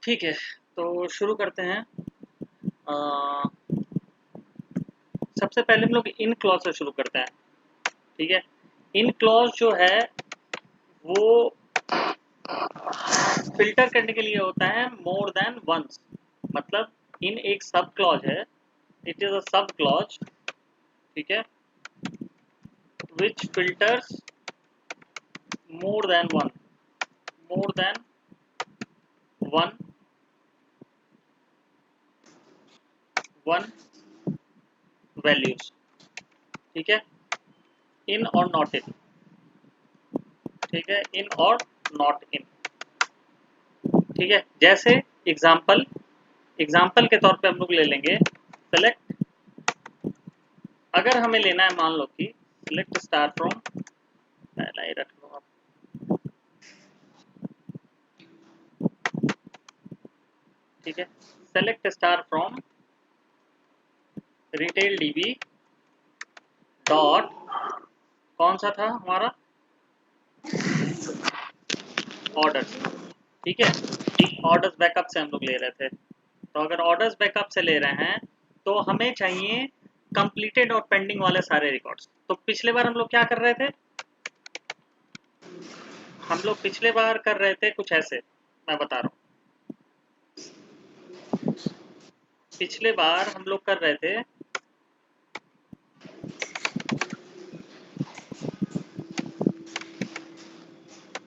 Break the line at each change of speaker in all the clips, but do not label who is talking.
ठीक है, तो शुरू करते हैं। अ, सबसे पहले हम लोग इन क्लॉज से शुरू करते हैं। ठीक है, इन क्लॉज जो है वो फिल्टर करने के लिए होता है मोर देन वंस। मतलब इन एक सब क्लॉज है, इट इज अ सब क्लॉज। ठीक है, which filters more than one, more than one one values. ठीक है, इन और नॉट इन। ठीक है, इन और नॉट इन। ठीक है, जैसे एग्जाम्पल एग्जाम्पल के तौर पे हम लोग ले लेंगे सेलेक्ट। अगर हमें लेना है, मान लो कि सिलेक्ट स्टार फ्रॉम, पहला ही रख लो आप। ठीक है, select star from retail dB dot, कौन सा था हमारा, ऑर्डर्स। ठीक है, ऑर्डर्स बैकअप से हम लोग ले रहे थे। तो अगर ऑर्डर्स बैकअप से ले रहे हैं तो हमें चाहिए कंप्लीटेड और पेंडिंग वाले सारे रिकॉर्ड्स। तो पिछले बार हम लोग क्या कर रहे थे, हम लोग पिछले बार कर रहे थे कुछ ऐसे, मैं बता रहा हूँ। पिछले बार हम लोग कर रहे थे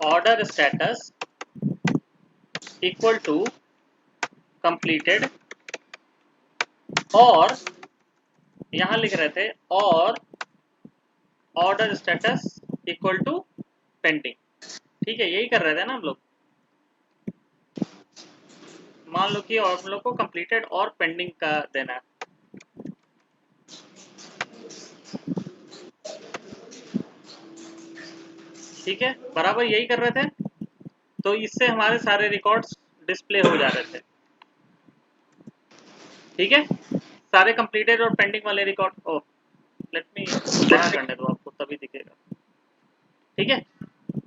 order status equal to completed, और यहां लिख रहे थे और order status equal to pending. ठीक है, यही कर रहे थे ना हम लोग। मान लो कि और हम लोग को कंप्लीटेड और पेंडिंग का देना है। ठीक है, बराबर यही कर रहे थे। तो इससे हमारे सारे रिकॉर्ड्स डिस्प्ले हो जा रहे थे। ठीक है, सारे कंप्लीटेड और पेंडिंग वाले रिकॉर्ड, ओ लेट मी बड़ा करने दो आपको, तभी दिखेगा। ठीक है,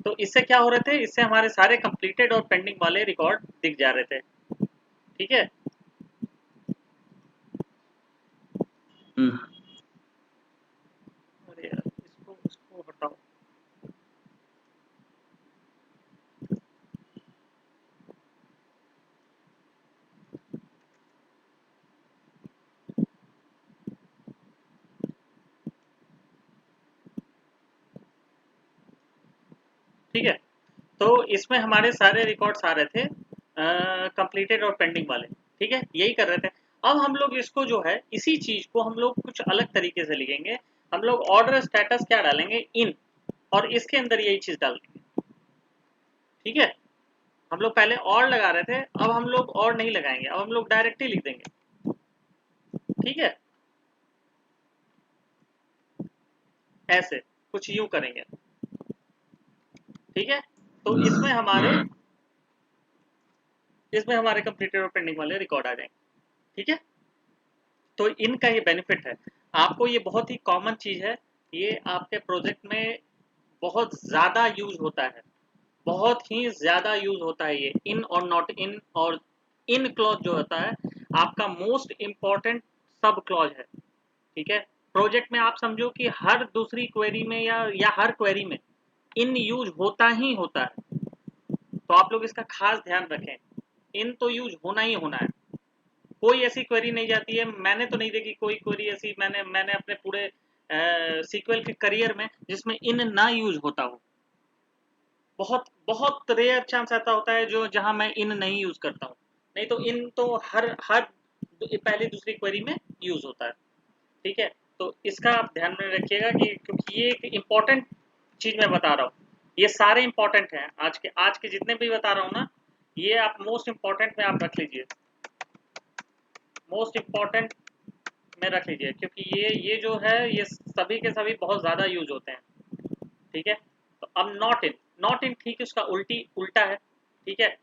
तो इससे क्या हो रहे थे, इससे हमारे सारे कंप्लीटेड और पेंडिंग वाले रिकॉर्ड दिख जा रहे थे। ठीक है, अरे यार इसको हटाओ। ठीक है, तो इसमें हमारे सारे रिकॉर्ड्स आ रहे थे कंप्लीटेड और पेंडिंग वाले। ठीक है, यही कर रहे थे। अब हम लोग इसको जो है, इसी चीज को हम लोग कुछ अलग तरीके से लिखेंगे। हम लोग ऑर्डर स्टेटस क्या डालेंगे, इन, और इसके अंदर यही चीज डाल देंगे। ठीक है, हम लोग पहले और लगा रहे थे, अब हम लोग और नहीं लगाएंगे, अब हम लोग डायरेक्ट ही लिख देंगे। ठीक है, ऐसे कुछ यूं करेंगे। ठीक है, तो इसमें हमारे कंप्लीटेड और पेंडिंग वाले रिकॉर्ड आ जाएंगे। ठीक है, तो इनका ये बेनिफिट है आपको, ये बहुत ही कॉमन चीज है। ये आपके प्रोजेक्ट में बहुत ज्यादा यूज होता है, बहुत ही ज्यादा यूज होता है ये इन और नॉट इन। और इन क्लॉज जो होता है आपका मोस्ट इंपॉर्टेंट सब क्लॉज है। ठीक है, प्रोजेक्ट में आप समझो कि हर दूसरी क्वेरी में या हर क्वेरी में इन यूज होता ही होता है। तो आप लोग इसका खास ध्यान रखें, इन तो यूज होना ही होना है। कोई ऐसी क्वेरी नहीं जाती है, मैंने तो नहीं देखी कोई क्वेरी ऐसी, मैंने मैंने अपने पूरे सीक्वल के करियर में जिसमें इन ना यूज होता हो। बहुत बहुत रेयर चांस ऐसा होता है जो जहां मैं इन नहीं यूज करता हूँ। नहीं तो इन तो हर हर पहली दूसरी क्वेरी में यूज होता है। ठीक है, तो इसका आप ध्यान में रखिएगा कि क्योंकि ये एक इम्पॉर्टेंट चीज मैं बता रहा हूँ। ये सारे इंपॉर्टेंट हैं, आज के जितने भी बता रहा हूँ ना, ये आप मोस्ट इंपॉर्टेंट में आप रख लीजिए, मोस्ट इंपॉर्टेंट में रख लीजिए, क्योंकि ये जो है ये सभी के सभी बहुत ज़्यादा यूज होते हैं। ठीक है, तो अब नॉट इन, नॉट इन ठीक उसका उल्टा है। ठीक है,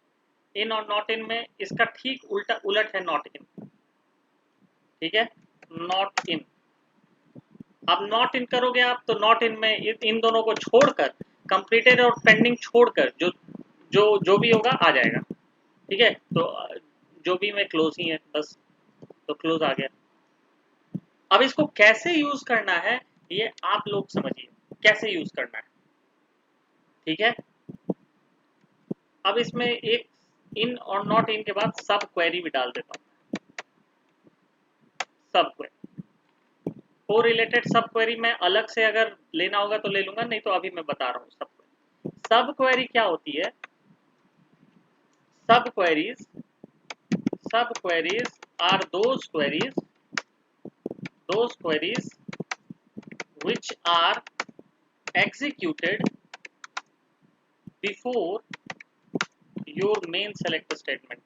इन और नॉट इन में इसका ठीक उल्टा उलट है नॉट इन। ठीक है, नॉट इन, अब नॉट इन करोगे आप तो नॉट इन में इन दोनों को छोड़कर कंप्लीटेड और पेंडिंग छोड़कर जो जो जो भी होगा आ जाएगा। ठीक है, तो जो भी में क्लोज ही है बस, तो क्लोज आ गया। अब इसको कैसे यूज करना है ये आप लोग समझिए, कैसे यूज करना है। ठीक है, अब इसमें एक इन और नॉट इन के बाद सब क्वेरी भी डाल देता हूँ। सब क्वेरी को रिलेटेड सब क्वेरी मैं अलग से अगर लेना होगा तो ले लूंगा, नहीं तो अभी मैं बता रहा हूँ। सब क्वेरी क्या होती है? सब queries are those queries which are executed before your main select statement।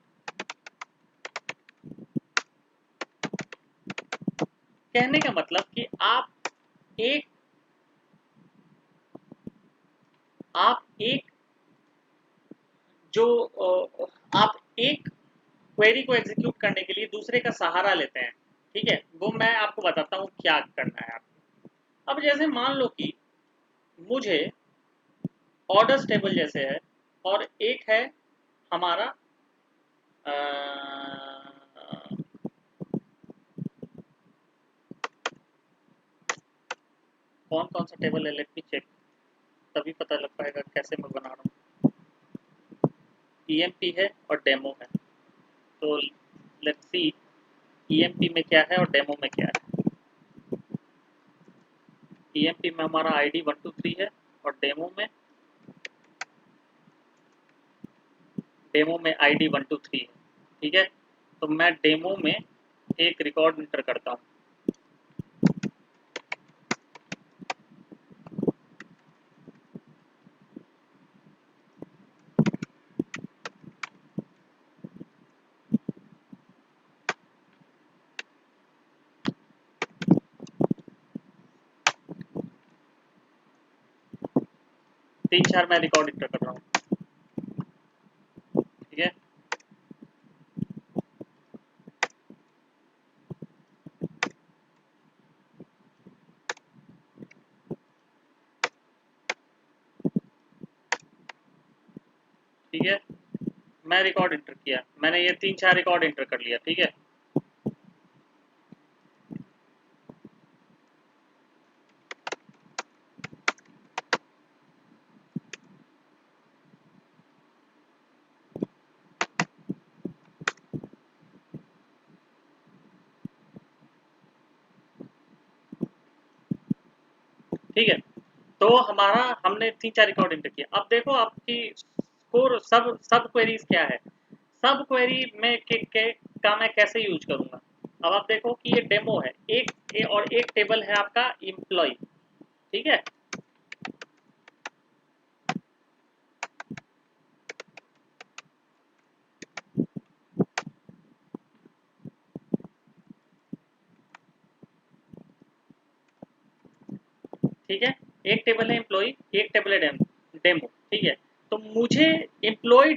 कहने का मतलब कि एक एक जो आप एक क्वेरी को एग्जीक्यूट करने के लिए दूसरे का सहारा लेते हैं। ठीक है, वो मैं आपको बताता हूँ क्या करना है आपको। अब जैसे मान लो कि मुझे ऑर्डर्स टेबल जैसे है, और एक है हमारा कौन कौन सा टेबल है, लेट मी चेक, तभी पता लग पाएगा कैसे मैं बना रहा हूँ। ईएमपी है और डेमो है, तो लेट्स सी ईएमपी में क्या है और डेमो में क्या है। ईएमपी में हमारा आईडी 123 है, और डेमो में आईडी 123 है। ठीक है, तो मैं डेमो में एक रिकॉर्ड इंटर करता हूँ। तीन चार मैं रिकॉर्ड इंटर कर रहा हूँ। ठीक है, ठीक है, मैं रिकॉर्ड इंटर किया, मैंने ये तीन चार रिकॉर्ड इंटर कर लिया। ठीक है, ठीक है, तो हमारा हमने तीन चार रिकॉर्ड इंटर किया। अब देखो आपकी स्कोर सब सब क्वेरीज क्या है, सब क्वेरी में का मैं कैसे यूज करूंगा। अब आप देखो कि ये डेमो है, और एक टेबल है आपका एम्प्लॉय। ठीक है, ठीक है, एक टेबल है एम्प्लॉय, एक टेबल है डेमो। ठीक है, तो मुझे एम्प्लॉय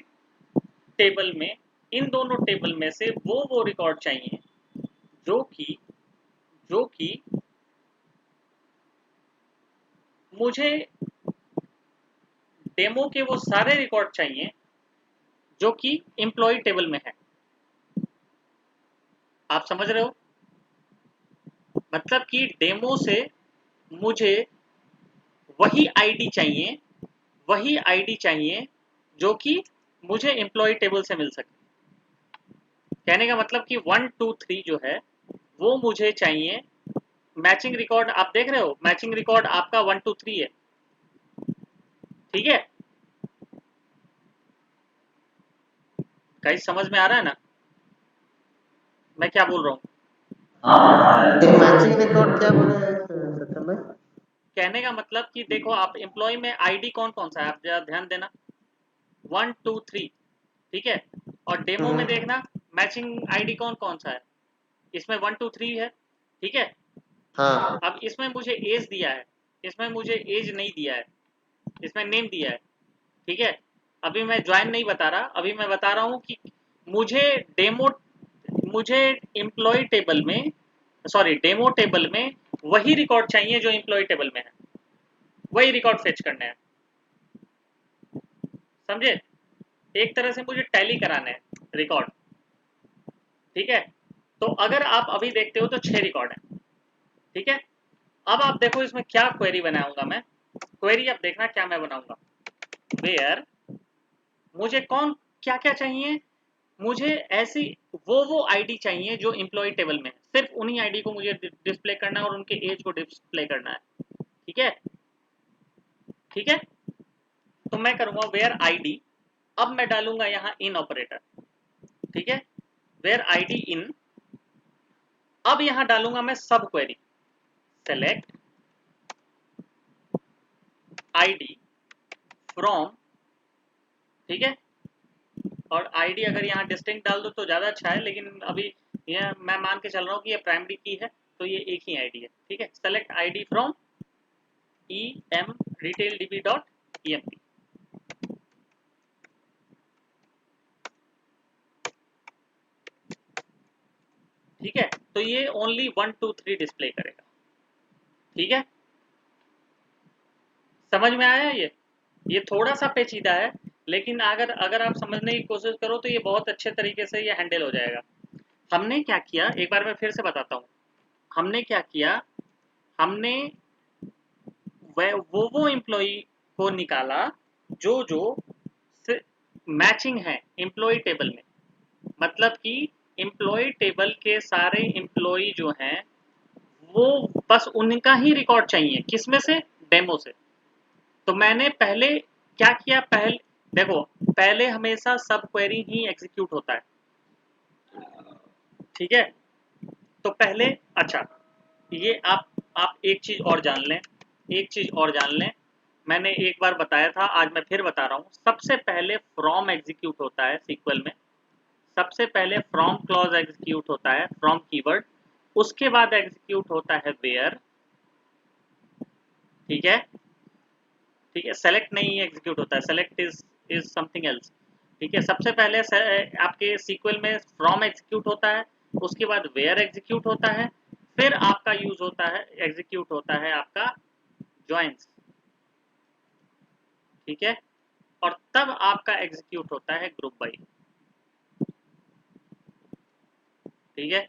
टेबल में, इन दोनों टेबल में से वो रिकॉर्ड चाहिए जो कि जो कि मुझे डेमो के वो सारे रिकॉर्ड चाहिए जो कि एम्प्लॉय टेबल में है। आप समझ रहे हो? मतलब कि डेमो से मुझे वही आईडी चाहिए जो कि मुझे एम्प्लॉय टेबल से मिल सके। कहने का मतलब कि 1 2 3 जो है वो मुझे चाहिए। मैचिंग रिकॉर्ड आप देख रहे हो, मैचिंग रिकॉर्ड आपका 1 2 3 है। ठीक है गाइस, समझ में आ रहा है ना मैं क्या बोल रहा हूँ?
मैचिंग रिकॉर्ड क्या बोले सत्यम भाई?
कहने का मतलब कि देखो, आप एम्प्लॉय में आईडी कौन कौन सा है आप जरा ध्यान देना, 1 2 3। ठीक है, और डेमो में देखना मैचिंग आईडी कौन कौन सा है, इसमें 1 2 3 है। ठीक है,
हाँ
अब इसमें मुझे एज दिया है, इसमें मुझे एज नहीं दिया है, इसमें नेम दिया है। ठीक है, अभी मैं ज्वाइन नहीं बता रहा, अभी मैं बता रहा हूँ कि मुझे डेमो मुझे एम्प्लॉय टेबल में, सॉरी डेमो टेबल में वही रिकॉर्ड चाहिए जो एम्प्लॉय टेबल में है, वही रिकॉर्ड फेच करने हैं। समझे? एक तरह से मुझे टैली कराना है। रिकॉर्ड, ठीक है। तो अगर आप अभी देखते हो तो 6 रिकॉर्ड है, ठीक है। अब आप देखो इसमें क्या क्वेरी बनाऊंगा मैं, क्वेरी अब देखना क्या मैं बनाऊंगा, वेयर मुझे कौन क्या क्या चाहिए, मुझे ऐसी वो आईडी चाहिए जो एम्प्लॉय टेबल में है, सिर्फ उन्हीं आईडी को मुझे डिस्प्ले करना है और उनके एज को डिस्प्ले करना है, ठीक है, ठीक है। तो मैं करूंगा वेयर आईडी, अब मैं डालूंगा यहां इन ऑपरेटर, ठीक है, वेयर आईडी इन। अब यहां डालूंगा मैं सब क्वेरी, सेलेक्ट आईडी फ्रॉम, ठीक है। और आईडी अगर यहाँ डिस्टिंक्ट डाल दो तो ज़्यादा अच्छा है, लेकिन अभी यह मैं मान के चल रहा हूँ कि ये प्राइमरी की है, तो ये एक ही आईडी है, ठीक है। Select ID from em retaildb.emp, ठीक है। तो ये ओनली 1 2 3 डिस्प्ले करेगा, ठीक है। समझ में आया ये थोड़ा सा पेचीदा है, लेकिन अगर अगर आप समझने की कोशिश करो तो ये बहुत अच्छे तरीके से ये हैंडल हो जाएगा। हमने क्या किया, एक बार मैं फिर से बताता हूँ, हमने क्या किया, हमने वो एम्प्लॉई को निकाला जो जो मैचिंग है एम्प्लॉय टेबल में, मतलब कि एम्प्लॉय टेबल के सारे एम्प्लॉय जो हैं वो बस उनका ही रिकॉर्ड चाहिए, किसमें से, डेमो से। तो मैंने पहले क्या किया, पहले देखो, पहले हमेशा सब क्वेरी ही एग्जीक्यूट होता है, ठीक है। तो पहले, अच्छा, ये आप एक चीज और जान लें, एक चीज और जान लें, मैंने एक बार बताया था, आज मैं फिर बता रहा हूँ, सबसे पहले फ्रॉम एग्जीक्यूट होता है सीक्वल में, सबसे पहले फ्रॉम क्लॉज एग्जीक्यूट होता है, फ्रॉम कीवर्ड, उसके बाद एग्जीक्यूट होता है वेयर, ठीक है, ठीक है। सेलेक्ट नहीं एग्जीक्यूट होता है, सेलेक्ट इज समथिंग एल्स, ठीक है। सबसे पहले आपके सीक्वल में फ्रॉम एग्जीक्यूट होता है, उसके बाद वेयर एग्जीक्यूट होता है, फिर आपका यूज होता है, एग्जीक्यूट होता है आपका जॉइंस, ठीक है, और तब आपका एग्जीक्यूट होता है ग्रुप बाई, ठीक है,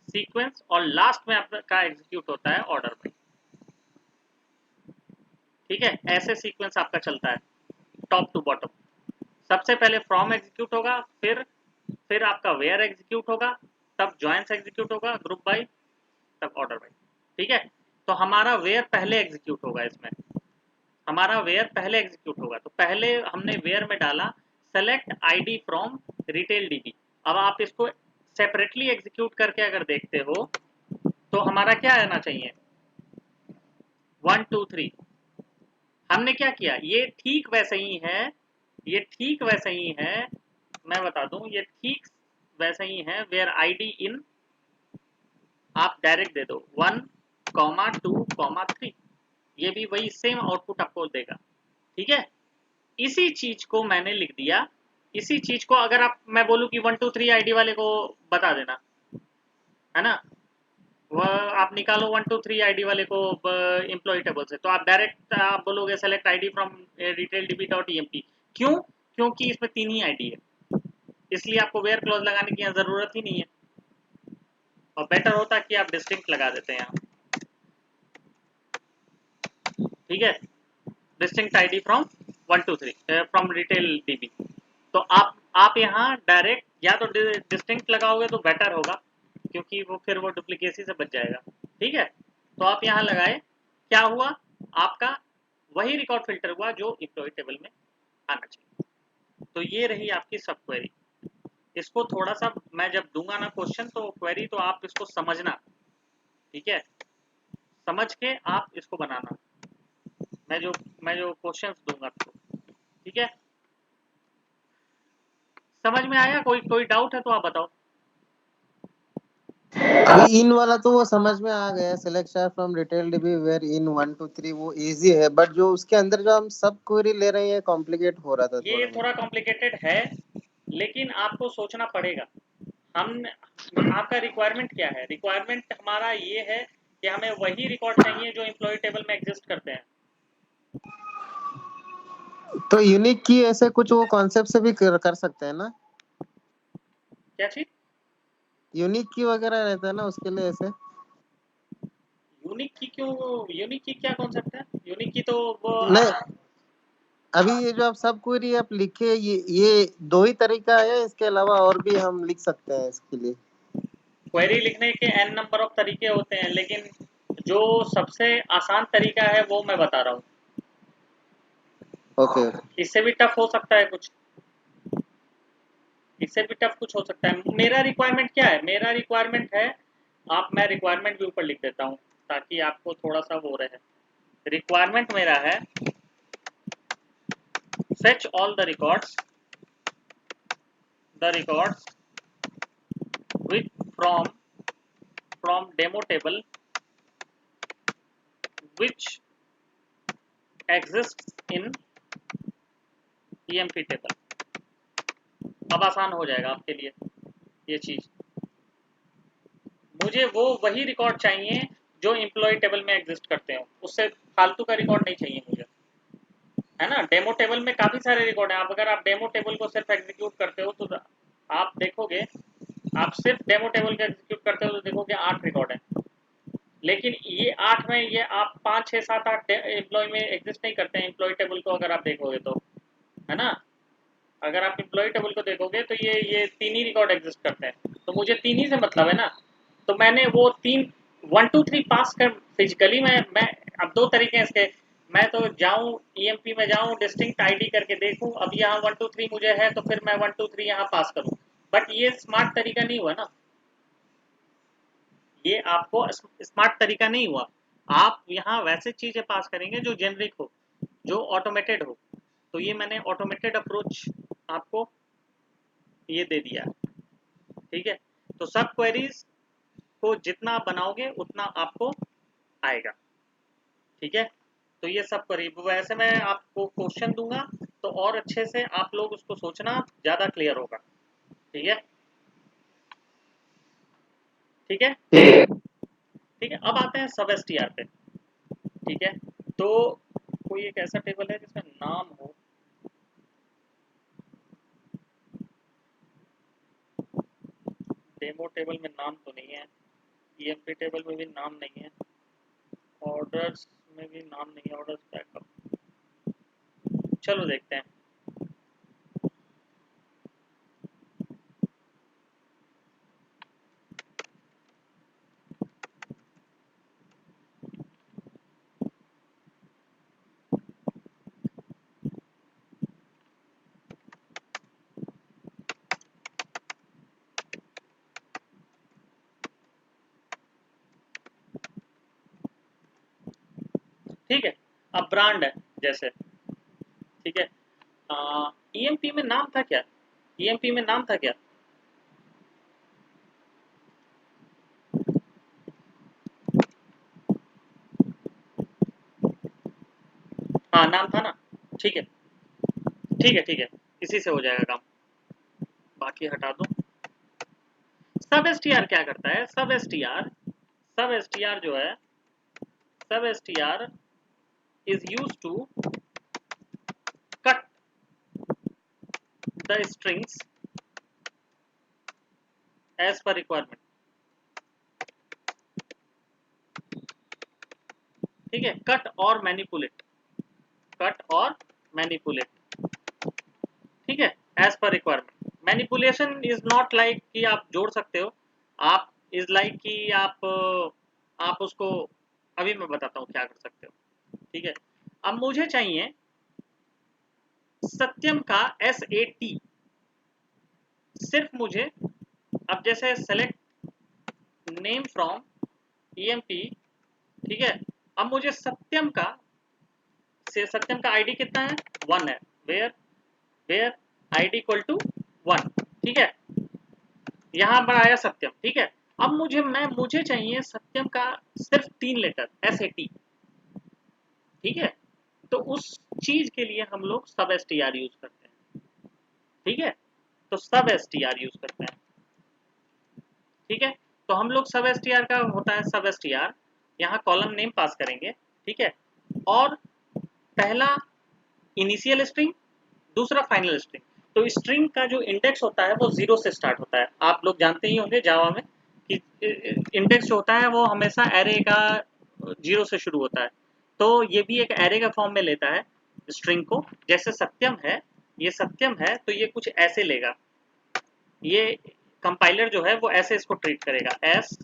सीक्वेंस, और लास्ट में आपका एग्जीक्यूट होता है ऑर्डर बाई, ठीक है। ऐसे सीक्वेंस आपका चलता है टॉप टू बॉटम, सबसे पहले फ्रॉम एग्जीक्यूट होगा, फिर आपका वेयर एग्जीक्यूट होगा, तब जॉइंस एग्जीक्यूट होगा, ग्रुप बाई, तब ऑर्डर बाई, ठीक है। तो हमारा वेयर पहले एग्जीक्यूट होगा, इसमें हमारा वेयर पहले एग्जीक्यूट होगा, तो पहले हमने वेयर में डाला select ID from retail dB. अब आप इसको सेपरेटली एग्जीक्यूट करके अगर देखते हो तो हमारा क्या आना चाहिए, 1 2 3। हमने क्या किया, ये ठीक वैसे ही है, ये ठीक वैसे ही है, मैं बता दूं, ये ठीक वैसे ही है, वेयर आईडी इन आप डायरेक्ट दे दो 1 2 3, ये भी वही सेम आउटपुट आपको देगा, ठीक है। इसी चीज को मैंने लिख दिया, इसी चीज को अगर आप मैं बोलूं कि 1 2 3 आईडी वाले को बता देना, है ना, वह आप निकालो 1 2 3 आईडी वाले को एम्प्लॉय टेबल से, तो आप डायरेक्ट आप बोलोगे select ID from retail dB dot EMP, क्यों, क्योंकि इसमें 3 ही आईडी है, इसलिए आपको वेयर क्लॉज लगाने की जरूरत ही नहीं है, और बेटर होता कि आप डिस्टिंक्ट लगा देते हैं यहाँ, ठीक है, distinct ID from 1 2 3 from retail dB. तो आप यहाँ डायरेक्ट या तो डिस्टिंक्ट लगाओगे तो बेटर होगा, क्योंकि वो फिर वो डुप्लीकेसी से बच जाएगा, ठीक है। तो आप यहाँ लगाए, क्या हुआ, आपका वही रिकॉर्ड फिल्टर हुआ जो एम्प्लॉय टेबल में आना चाहिए। तो ये रही आपकी सब क्वेरी। इसको थोड़ा सा मैं जब दूंगा ना क्वेश्चन, तो क्वेरी तो आप इसको समझना, ठीक है, समझ के आप इसको बनाना, मैं जो क्वेश्चंस दूंगा आपको, ठीक है। समझ में आया, कोई डाउट है तो आप बताओ।
अभी इन वाला तो वो समझ में आ गया, select from retail DB where in 1 2 3 वो इजी है, बट जो उसके अंदर जो हम सब क्वेरी ले रहे हैं कॉम्प्लिकेट हो रहा था
ये
थोड़ा
थोड़ा
मुझे।
कॉम्प्लिकेटेड है, लेकिन आपको सोचना पड़ेगा। हम आपका रिक्वायरमेंट क्या है, रिक्वायरमेंट हमारा ये है कि हमें वही रिकॉर्ड चाहिए जो एम्प्लॉय टेबल में एग्जिस्ट करते हैं।
तो यूनिक की ऐसे कुछ वो कॉन्सेप्ट से भी कर सकते हैं ना।
क्या चीज?
यूनिक की वगैरह रहता है ना उसके लिए ऐसे।
यूनिक की क्यों? यूनिक की क्या कॉन्सेप्ट है? यूनिक की तो वो
नहीं, अभी ये जो आप सब क्वेरी आप लिखे, ये दो ही तरीका है, इसके अलावा और भी हम लिख सकते हैं इसके लिए?
क्वेरी लिखने के एन नंबर ऑफ तरीके होते हैं, लेकिन जो सबसे आसान तरीका है वो मैं बता रहा हूँ।
ओके।
इससे भी टफ हो सकता है कुछ, इससे भी टफ कुछ हो सकता है। मेरा रिक्वायरमेंट क्या है? मेरा रिक्वायरमेंट है, मैं रिक्वायरमेंट भी ऊपर लिख देता हूँ ताकि आपको थोड़ा सा वो रहे। रिक्वायरमेंट मेरा है, fetch all the records with from demo table which exist in EMP table. अब आसान हो जाएगा आपके लिए ये चीज। मुझे वही रिकॉर्ड चाहिए जो एम्प्लॉय टेबल में एग्जिस्ट करते हो, उससे फालतू का रिकॉर्ड नहीं चाहिए मुझे, है ना। डेमो टेबल में काफी सारे रिकॉर्ड हैं। आप अगर आप डेमो टेबल को सिर्फ एग्जीक्यूट करते हो तो आप देखोगे, आप सिर्फ डेमो टेबल का एग्जीक्यूट करते हो तो देखोगे 8 रिकॉर्ड है। लेकिन ये 8 में ये आप 5 6 7 8 एम्प्लॉय में एग्जिस्ट नहीं करते हैं एम्प्लॉय टेबल को, अगर आप देखोगे तो, है ना। अगर आप एम्प्लॉय टेबल को देखोगे तो ये तीन ही रिकॉर्ड एग्जिस्ट करते हैं, तो मुझे तीन ही से मतलब है ना। तो मैंने वो तीन 1 2 3 पास कर फिजिकली मैं अब दो तरीके हैं इसके। मैं तो जाऊं EMP में जाऊं डिस्टिंक्ट आईडी करके देखूं, अब यहाँ 1 2 3 मुझे है तो फिर मैं 1 2 3 यहाँ पास करूं। बट ये स्मार्ट तरीका नहीं हुआ ना, ये आपको स्मार्ट तरीका नहीं हुआ। आप यहाँ वैसे चीजें पास करेंगे जो जेनरिक हो, जो ऑटोमेटेड हो। तो ये मैंने ऑटोमेटेड अप्रोच आपको ये दे दिया, ठीक है। तो सब क्वेरीज को जितना बनाओगे उतना आपको आएगा, ठीक है। तो ये सब क्वेरी वैसे मैं आपको क्वेश्चन दूंगा तो और अच्छे से आप लोग उसको सोचना, ज्यादा क्लियर होगा, ठीक है। ठीक है, ठीक है। अब आते हैं सब STR पे, ठीक है। तो कोई एक ऐसा टेबल है जिसमें नाम हो, डेमो टेबल में नाम तो नहीं है, EMP टेबल में भी नाम नहीं है, ऑर्डर्स में भी नाम नहीं है, ऑर्डर्स बैकअप। चलो देखते हैं। ठीक है, अब ब्रांड है जैसे, ठीक है। EMP में नाम था क्या? EMP में नाम था क्या? हाँ नाम था ना, ठीक है, ठीक है, ठीक है। इसी से हो जाएगा काम, बाकी हटा दो। सब STR क्या करता है? सब STR जो है, सब STR is used to cut the strings as per requirement, ठीक है। कट और मैनिपुलेट, ठीक है, as per requirement. Manipulation is not like कि आप जोड़ सकते हो, आप इज लाइक कि आप उसको, अभी मैं बताता हूँ क्या कर सकते हो, ठीक है। अब मुझे चाहिए सत्यम का SAT, सिर्फ मुझे, अब जैसे सेलेक्ट नेम फ्रॉम EMP, ठीक है। अब मुझे सत्यम का आईडी कितना है? 1 है। Where where ID equal to 1, ठीक है। यहाँ पर आया सत्यम, ठीक है। अब मुझे चाहिए सत्यम का सिर्फ 3 लेटर SAT, ठीक है। तो उस चीज के लिए हम लोग सब STR यूज करते हैं, ठीक है। तो सब STR यूज करते हैं, ठीक है। तो हम लोग सब STR का होता है सब STR, यहाँ कॉलम नेम पास करेंगे, ठीक है। और पहला इनिशियल स्ट्रिंग, दूसरा फाइनल स्ट्रिंग। तो स्ट्रिंग का जो इंडेक्स होता है वो 0 से स्टार्ट होता है। आप लोग जानते ही होंगे जावा में कि इंडेक्स जो होता है वो हमेशा एरे का 0 से शुरू होता है। तो ये भी एक एरे का फॉर्म में लेता है स्ट्रिंग को। जैसे सत्यम है, ये सत्यम है तो ये कुछ ऐसे लेगा। ये कंपाइलर जो है वो ऐसे इसको ट्रीट करेगा, एस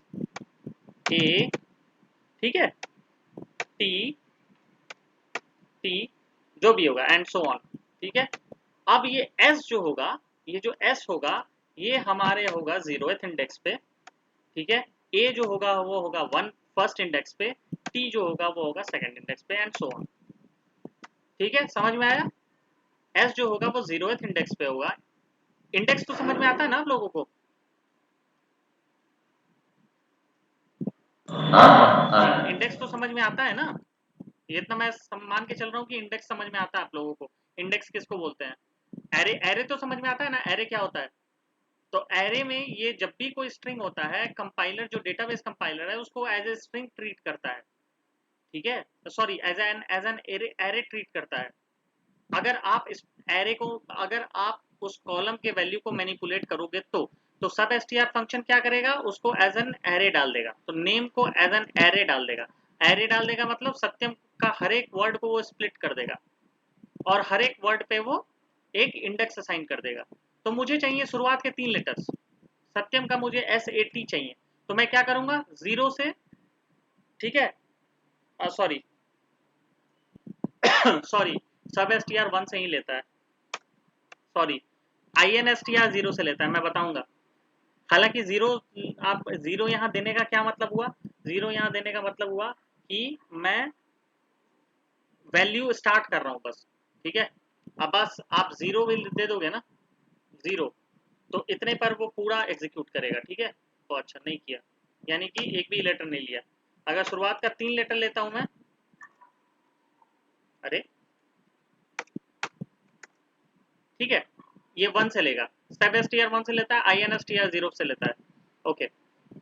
ए, ठीक है, टी टी, जो भी होगा एंड सो ऑन, ठीक है। अब ये एस जो होगा, ये जो एस होगा ये हमारे होगा 0th इंडेक्स पे, ठीक है। ए जो होगा वो होगा 1 फर्स्ट इंडेक्स पे, टी जो होगा वो होगा सेकंड इंडेक्स पे एंड सो ऑन, ठीक है। समझ में आया? एस जो होगा वो 0th इंडेक्स पे होगा। इंडेक्स तो समझ में आता है ना आप लोगों को? इंडेक्स तो समझ में आता है ना? ये इतना मैं मान के चल रहा हूँ कि इंडेक्स समझ में आता है आप लोगों को। इंडेक्स किसको बोलते हैं? एरे, एरे तो समझ में आता है ना, एरे क्या होता है? तो एरे में ये जब भी कोई स्ट्रिंग होता है, कंपाइलर जो डेटाबेस कंपाइलर है उसको एज ए स्ट्रिंग ट्रीट करता है, ठीक है। Sorry, as an array, array treat करता है। अगर आप इस एरे को, अगर आप उस कॉलम के वैल्यू को मैनिपुलेट करोगे तो सब एसटीआर फंक्शन क्या करेगा, उसको एज एन एरे डाल देगा। तो नेम को एज एन एरे डाल देगा। एरे डाल देगा मतलब सत्यम का हर एक वर्ड को वो स्प्लिट कर देगा और हर एक वर्ड पे वो एक इंडेक्स असाइन कर देगा। तो मुझे चाहिए शुरुआत के 3 लेटर्स, सत्यम का मुझे SAT चाहिए। तो मैं क्या करूंगा, 0 से, ठीक है, सॉरी सॉरी, सब एसटीआर 1 से ही लेता है, सॉरी, INSTR 0 से लेता है, मैं बताऊंगा। हालांकि 0, आप 0 यहाँ देने का क्या मतलब हुआ, 0 यहाँ देने का मतलब हुआ कि मैं वैल्यू स्टार्ट कर रहा हूँ बस, ठीक है। अब बस आप 0 भी दे दोगे ना, 0, तो इतने पर वो पूरा एग्जीक्यूट करेगा, ठीक है। तो अच्छा नहीं किया, यानी कि एक भी लेटर नहीं लिया। अगर शुरुआत का 3 लेटर लेता हूं मैं, अरे ठीक है, ये 1 से लेगा, सब एसटीआर 1 से लेता है, INSTR 0 से लेता है, ओके।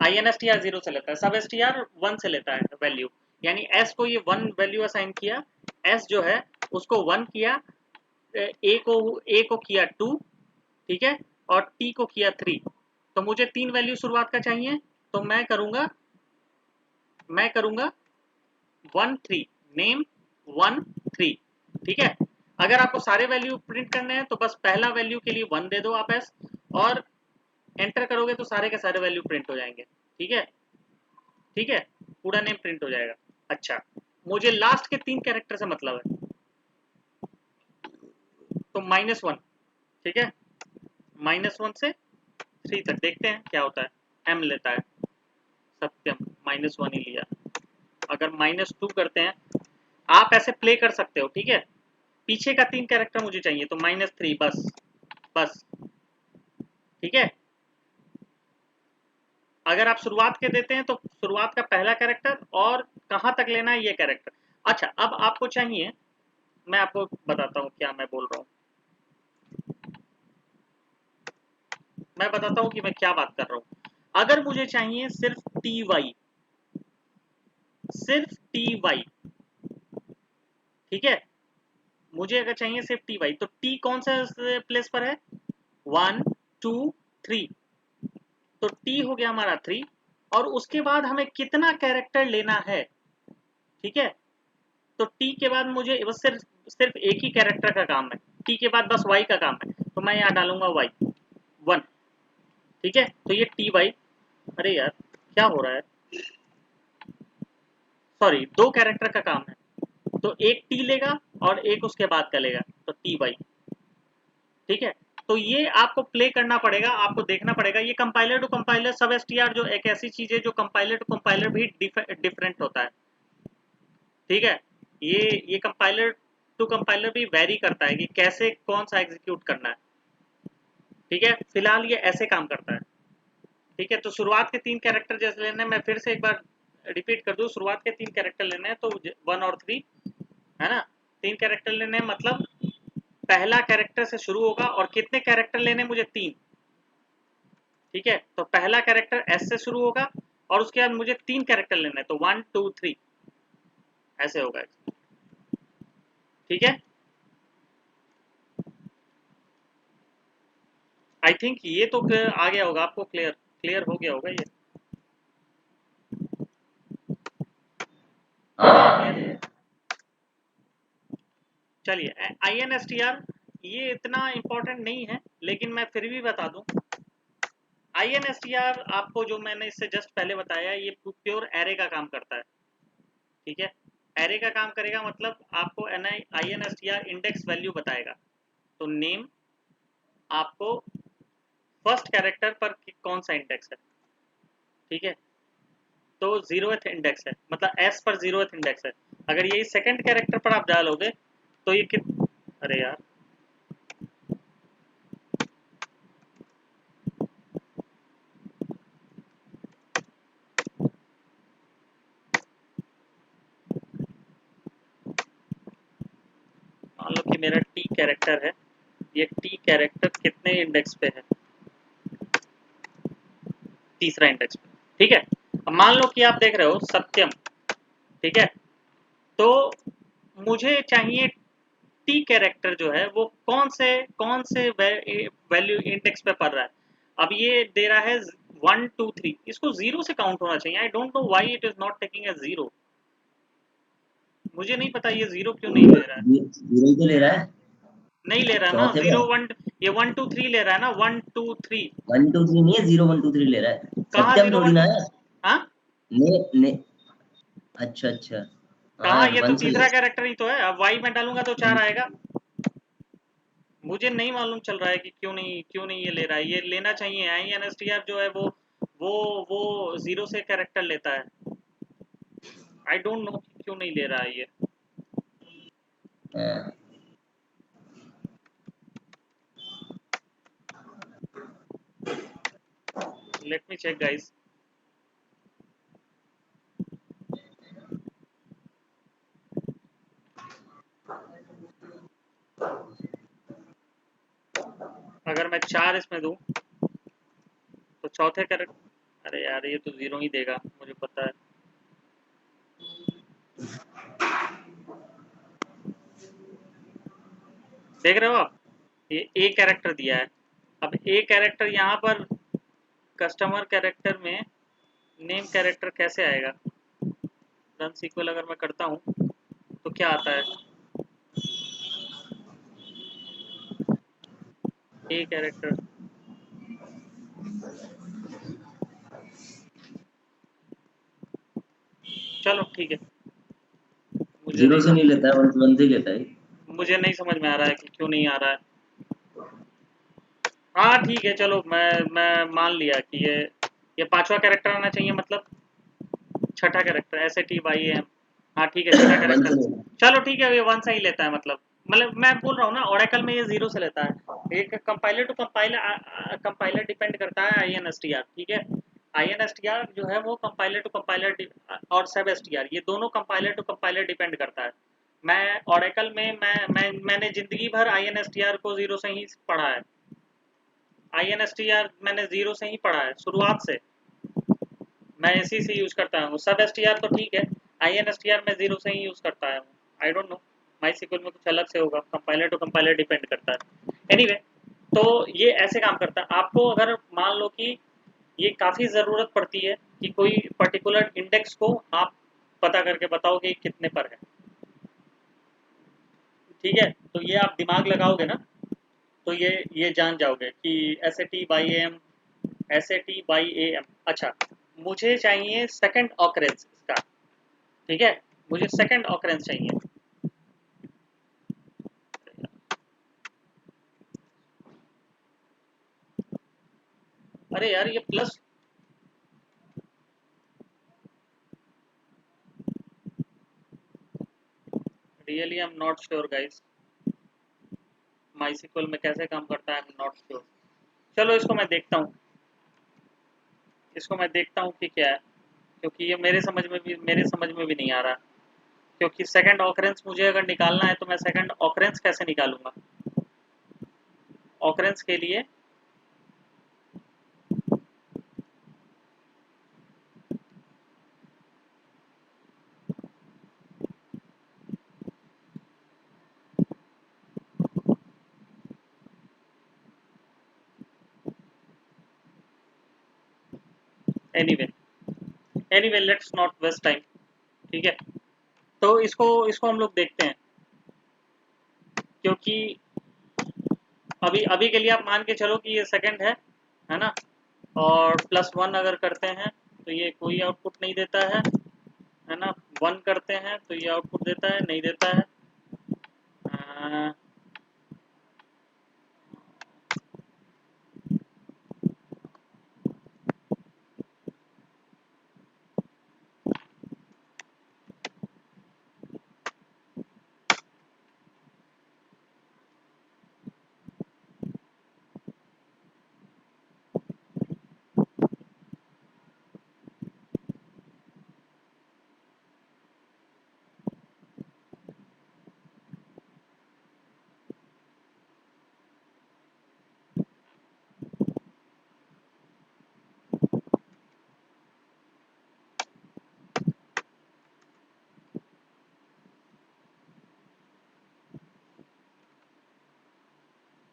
INSTR 0 से लेता है, सब एसटीआर 1 से लेता है वैल्यू, यानी एस को ये 1 वैल्यू असाइन किया, एस जो है उसको 1 किया, ए को किया 2, ठीक है, और टी को किया 3। तो मुझे 3 वैल्यू शुरुआत का चाहिए, तो मैं करूंगा 1 3, नेम 1 3, ठीक है। अगर आपको सारे वैल्यू प्रिंट करने हैं तो बस पहला वैल्यू के लिए 1 दे दो आप एस, और एंटर करोगे तो सारे के सारे वैल्यू प्रिंट हो जाएंगे, ठीक है, ठीक है, पूरा नेम प्रिंट हो जाएगा। अच्छा, मुझे लास्ट के 3 कैरेक्टर से मतलब है, तो -1, ठीक है, -1 से 3 तक देखते हैं क्या होता है। एम लेता है सत्यम, -1 ही लिया। अगर -2 करते हैं, आप ऐसे प्ले कर सकते हो, ठीक है। पीछे का 3 कैरेक्टर मुझे चाहिए, तो -3, बस बस, ठीक है। अगर आप शुरुआत के देते हैं तो शुरुआत का पहला कैरेक्टर, और कहां तक लेना है ये कैरेक्टर। अच्छा, अब आपको चाहिए, मैं आपको बताता हूँ क्या मैं बोल रहा हूँ, मैं बताता हूँ कि मैं क्या बात कर रहा हूँ। अगर मुझे चाहिए सिर्फ TY, सिर्फ TY, ठीक है, मुझे अगर चाहिए सिर्फ TY, तो T कौन सा प्लेस पर है, 1 2 3, तो T हो गया हमारा 3, और उसके बाद हमें कितना कैरेक्टर लेना है, ठीक है। तो T के बाद मुझे बस सिर्फ सिर्फ एक ही कैरेक्टर का काम है, T के बाद बस Y का काम है, तो मैं यहाँ डालूंगा Y 1, ठीक है। तो ये TY, अरे यार क्या हो रहा है, सॉरी, 2 कैरेक्टर का काम है, तो एक T लेगा और एक उसके बाद का लेगा, तो TY, ठीक है। तो ये आपको प्ले करना पड़ेगा, आपको देखना पड़ेगा। ये कंपाइलर टू कंपाइलर सब एसटीआर जो एक ऐसी चीज है जो कंपाइलर टू कंपाइलर भी डिफरेंट होता है, ठीक है। ये कंपाइलर टू कंपाइलर भी वेरी करता है कि कैसे कौन सा एग्जीक्यूट करना है, ठीक है। फिलहाल ये ऐसे काम करता है, ठीक है। तो शुरुआत के 3 कैरेक्टर जैसे लेने हैं, मैं फिर से एक बार रिपीट कर दूं, शुरुआत के 3 कैरेक्टर लेने हैं, तो 1 और 3, है ना। 3 कैरेक्टर लेने हैं, मतलब पहला कैरेक्टर से शुरू होगा, और कितने कैरेक्टर लेने, मुझे 3, ठीक है। तो पहला कैरेक्टर एस से शुरू होगा, और उसके बाद मुझे 3 कैरेक्टर लेना है, तो 1 2 3 ऐसे होगा, ठीक है। आई थिंक ये तो आ गया होगा आपको, क्लियर क्लियर हो गया होगा ये।
हाँ
चलिए, INSTR ये इतना इम्पोर्टेंट नहीं है, लेकिन मैं फिर भी बता दूं। INSTR आपको जो मैंने इससे जस्ट पहले बताया, ये प्योर एरे का काम करता है, ठीक है। एरे का काम करेगा मतलब आपको INSTR इंडेक्स वैल्यू बताएगा। तो नेम आपको फर्स्ट कैरेक्टर पर कौन सा इंडेक्स है, ठीक है। तो 0th इंडेक्स है, मतलब S पर 0th इंडेक्स है। अगर यही सेकंड कैरेक्टर पर आप डालोगे तो ये अरे यार, मान लो कि मेरा T कैरेक्टर है, ये T कैरेक्टर कितने इंडेक्स पे है, तीसरा इंडेक्स पे, ठीक है। अब मान लो कि आप देख रहे हो सत्यम, ठीक है। तो मुझे चाहिए टी कैरेक्टर जो है वो कौन से वैल्यू इंडेक्स पे पढ़ रहा है। अब ये दे रहा है 1 2 3, इसको 0 से काउंट होना चाहिए। I don't know why it is not taking a 0। मुझे नहीं पता ये 0 क्यों नहीं ले रहा है।
जीरो तो ले रहा है,
नहीं ले रहा ना
चौथे
0
में
1, ये 1 2 3 ले रहा है ना, 1 2 3।
1 2 3 नहीं है, 0 1 2 3 ले रहा है।
कहाँ
सत्यम
0
थोड़ी
1
ना
2?
है।
हाँ,
ने ने अच्छा अच्छा, हाँ
कहाँ, ये तो
वन से ले।
तीसरा कैरेक्टर ही तो है। अब वाई में डालूंगा तो 4 आएगा। मुझे नहीं मालूम चल रहा है कि क्यों नहीं ये ले रहा है। ये लेना चाहिए। INSTR जो है वो 0 से कैरेक्टर लेता है। आई डोंट नो क्यों नहीं ले रहा है ये।
हाँ,
लेट मी चेक गाइस। अगर मैं 4 इसमें दूं तो चौथे कैरेक्टर, अरे यार ये तो 0 ही देगा, मुझे पता है। देख रहे हो आप, ये ए कैरेक्टर दिया है। अब ए कैरेक्टर यहाँ पर कस्टमर कैरेक्टर में नेम कैरेक्टर कैसे आएगा। रन सीक्वल अगर मैं करता हूँ तो क्या आता है, ए कैरेक्टर। चलो ठीक है, मुझे
जीरो
नहीं
से नहीं
समझ
लेता है, 1 से ही लेता है।
मुझे नहीं समझ में आ रहा है कि क्यों नहीं आ रहा है। हाँ ठीक है, चलो मैं मान लिया कि ये पांचवा कैरेक्टर आना चाहिए, मतलब छठा कैरेक्टर, SATYAM। हाँ ठीक है, छठा
वन से
कैरेक्टर।
नहीं।
चलो ठीक है, ये 1 से ही लेता है। मतलब मैं बोल रहा हूँ ना, ओरेकल में ये 0 से लेता है। एक compiler to compiler, compiler depend करता है INSTR, ठीक है। INSTR जो है वो कंपाइलर टू कंपाइलर और सब STR, ये दोनों कंपाइलर टू कंपाइलर डिपेंड करता है। मैं ओरेकल में मैंने जिंदगी भर INSTR को 0 से ही पढ़ा है। INSTR मैंने 0 से ही पढ़ा है शुरुआत से। मैं इसी से यूज करता हूँ। सब STR तो ठीक है, INSTR मैं 0 से ही यूज करता हूँ। I don't know, MySQL में कुछ अलग से होगा, कंपाइलर टू कंपाइलर डिपेंड करता है। एनीवे, तो ये ऐसे काम करता है। आपको अगर मान लो कि ये काफ़ी ज़रूरत पड़ती है कि कोई पर्टिकुलर इंडेक्स को आप पता करके बताओ कि कितने पर है, ठीक है। तो ये आप दिमाग लगाओगे ना, तो ये जान जाओगे कि SAT/AM। अच्छा, मुझे चाहिए सेकंड ऑकरेंस इसका, ठीक है। मुझे सेकंड ऑकरेंस चाहिए। अरे यार ये plus, really I am not sure guys, MySQL में कैसे काम करता है, आई एम नॉट श्योर। चलो इसको मैं देखता हूँ कि क्या है, क्योंकि ये मेरे समझ में भी नहीं आ रहा। क्योंकि सेकंड ऑकरेंस मुझे अगर निकालना है तो मैं सेकंड ऑकरेंस कैसे निकालूंगा। ऑकरेंस के लिए anyway let's not waste time, ठीक है। तो इसको इसको हम लोग देखते हैं, क्योंकि अभी अभी के लिए आप मान के चलो कि ये सेकंड है ना, और +1 अगर करते हैं तो ये कोई आउटपुट नहीं देता है ना। 1 करते हैं तो ये आउटपुट देता है, नहीं देता है।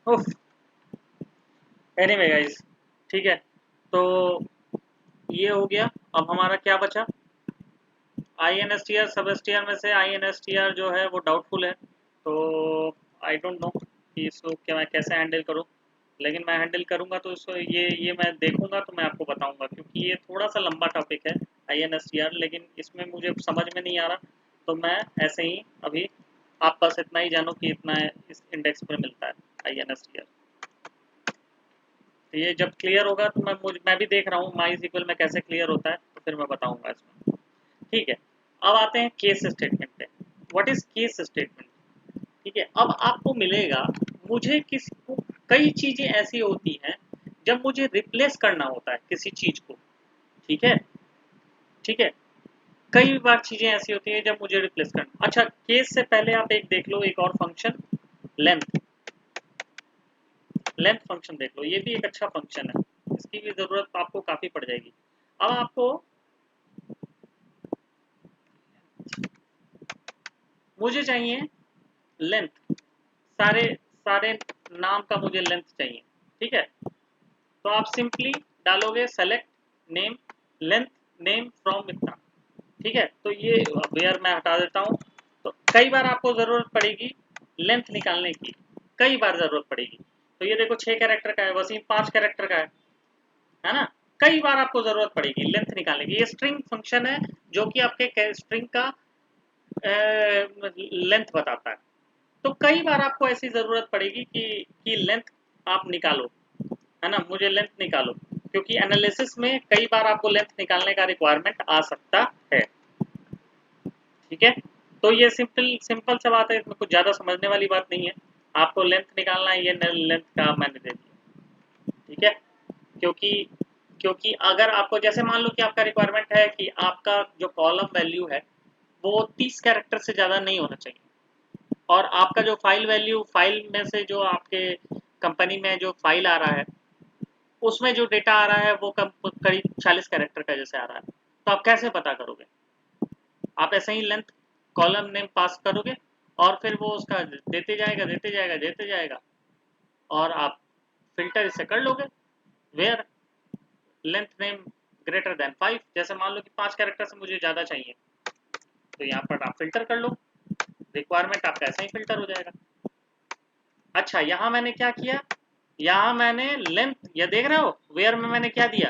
उफ, एनीवे गाइस, ठीक है। तो ये हो गया। अब हमारा क्या बचा? INSTR सब STR में से INSTR जो है वो डाउटफुल है, तो आई डोंट नो कि इसको क्या मैं कैसे हैंडल करूं, लेकिन मैं हैंडल करूंगा तो इसको ये मैं देखूंगा तो मैं आपको बताऊंगा, क्योंकि ये थोड़ा सा लंबा टॉपिक है INSTR, लेकिन इसमें मुझे समझ में नहीं आ रहा, तो मैं ऐसे ही अभी, आप बस इतना ही जानो कि इतना इस इंडेक्स पर मिलता है INSTR। तो ये जब क्लियर होगा तो मैं भी देख रहा हूँ MySQL में कैसे क्लियर होता है, तो फिर मैं बताऊंगा इसमें, ठीक है। अब आते हैं केस स्टेटमेंट पे। What is case statement? ठीक है, अब आपको मिलेगा, मुझे किसी को कई चीजें ऐसी होती हैं जब मुझे रिप्लेस करना होता है किसी चीज को, ठीक है, ठीक है। कई बार चीजें ऐसी होती हैं जब मुझे रिप्लेस करना। अच्छा, केस से पहले आप एक देख लो, एक और फंक्शन लेंथ। लेंथ फंक्शन देख लो, ये भी एक अच्छा फंक्शन है, इसकी भी जरूरत आपको काफी पड़ जाएगी। अब आपको, मुझे चाहिए लेंथ, सारे सारे नाम का मुझे लेंथ चाहिए, ठीक है। तो आप सिंपली डालोगे select name length name from इतना, ठीक है। तो ये वेयर मैं हटा देता हूँ। तो कई बार आपको ज़रूरत पड़ेगी लेंथ निकालने की, कई बार ज़रूरत पड़ेगी। तो ये देखो 6 कैरेक्टर का है, वसीम 5 कैरेक्टर का है ना। कई बार आपको ज़रूरत पड़ेगी लेंथ निकालने की। ये स्ट्रिंग फंक्शन है जो कि आपके स्ट्रिंग का लेंथ बताता है। तो कई बार आपको ऐसी ज़रूरत पड़ेगी कि लेंथ आप निकालो, है ना, मुझे लेंथ निकालो, क्योंकि एनालिसिस में कई बार आपको लेंथ निकालने का रिक्वायरमेंट आ सकता है, ठीक है। तो ये सिंपल सिंपल सा बात है, इसमें कुछ ज़्यादा समझने वाली बात नहीं है। आपको लेंथ निकालना है, ये लेंथ का मैंने दे दिया, ठीक है। क्योंकि क्योंकि अगर आपको, जैसे मान लो कि आपका रिक्वायरमेंट है कि आपका जो कॉलम वैल्यू है वो 30 कैरेक्टर से ज़्यादा नहीं होना चाहिए, और आपका जो फाइल वैल्यू, फाइल में से जो आपके कंपनी में जो फाइल आ रहा है उसमें जो डेटा आ रहा है वो करीब 40 कैरेक्टर का जैसे आ रहा है, तो आप कैसे पता करोगे? आप ऐसे ही लेंथ कॉलम नेम पास करोगे, और फिर वो उसका देते जाएगा देते जाएगा देते जाएगा, और आप फिल्टर इसे कर लोगे where length name greater than 5। जैसे मान लो कि 5 कैरेक्टर से मुझे ज़्यादा चाहिए, तो यहाँ पर आप फिल्टर कर लो, रिक्वायरमेंट आपका ऐसे ही फिल्टर हो जाएगा। अच्छा, यहाँ मैंने क्या किया, यहाँ मैंने लेंथ, ये देख रहे हो वेयर में मैंने क्या दिया,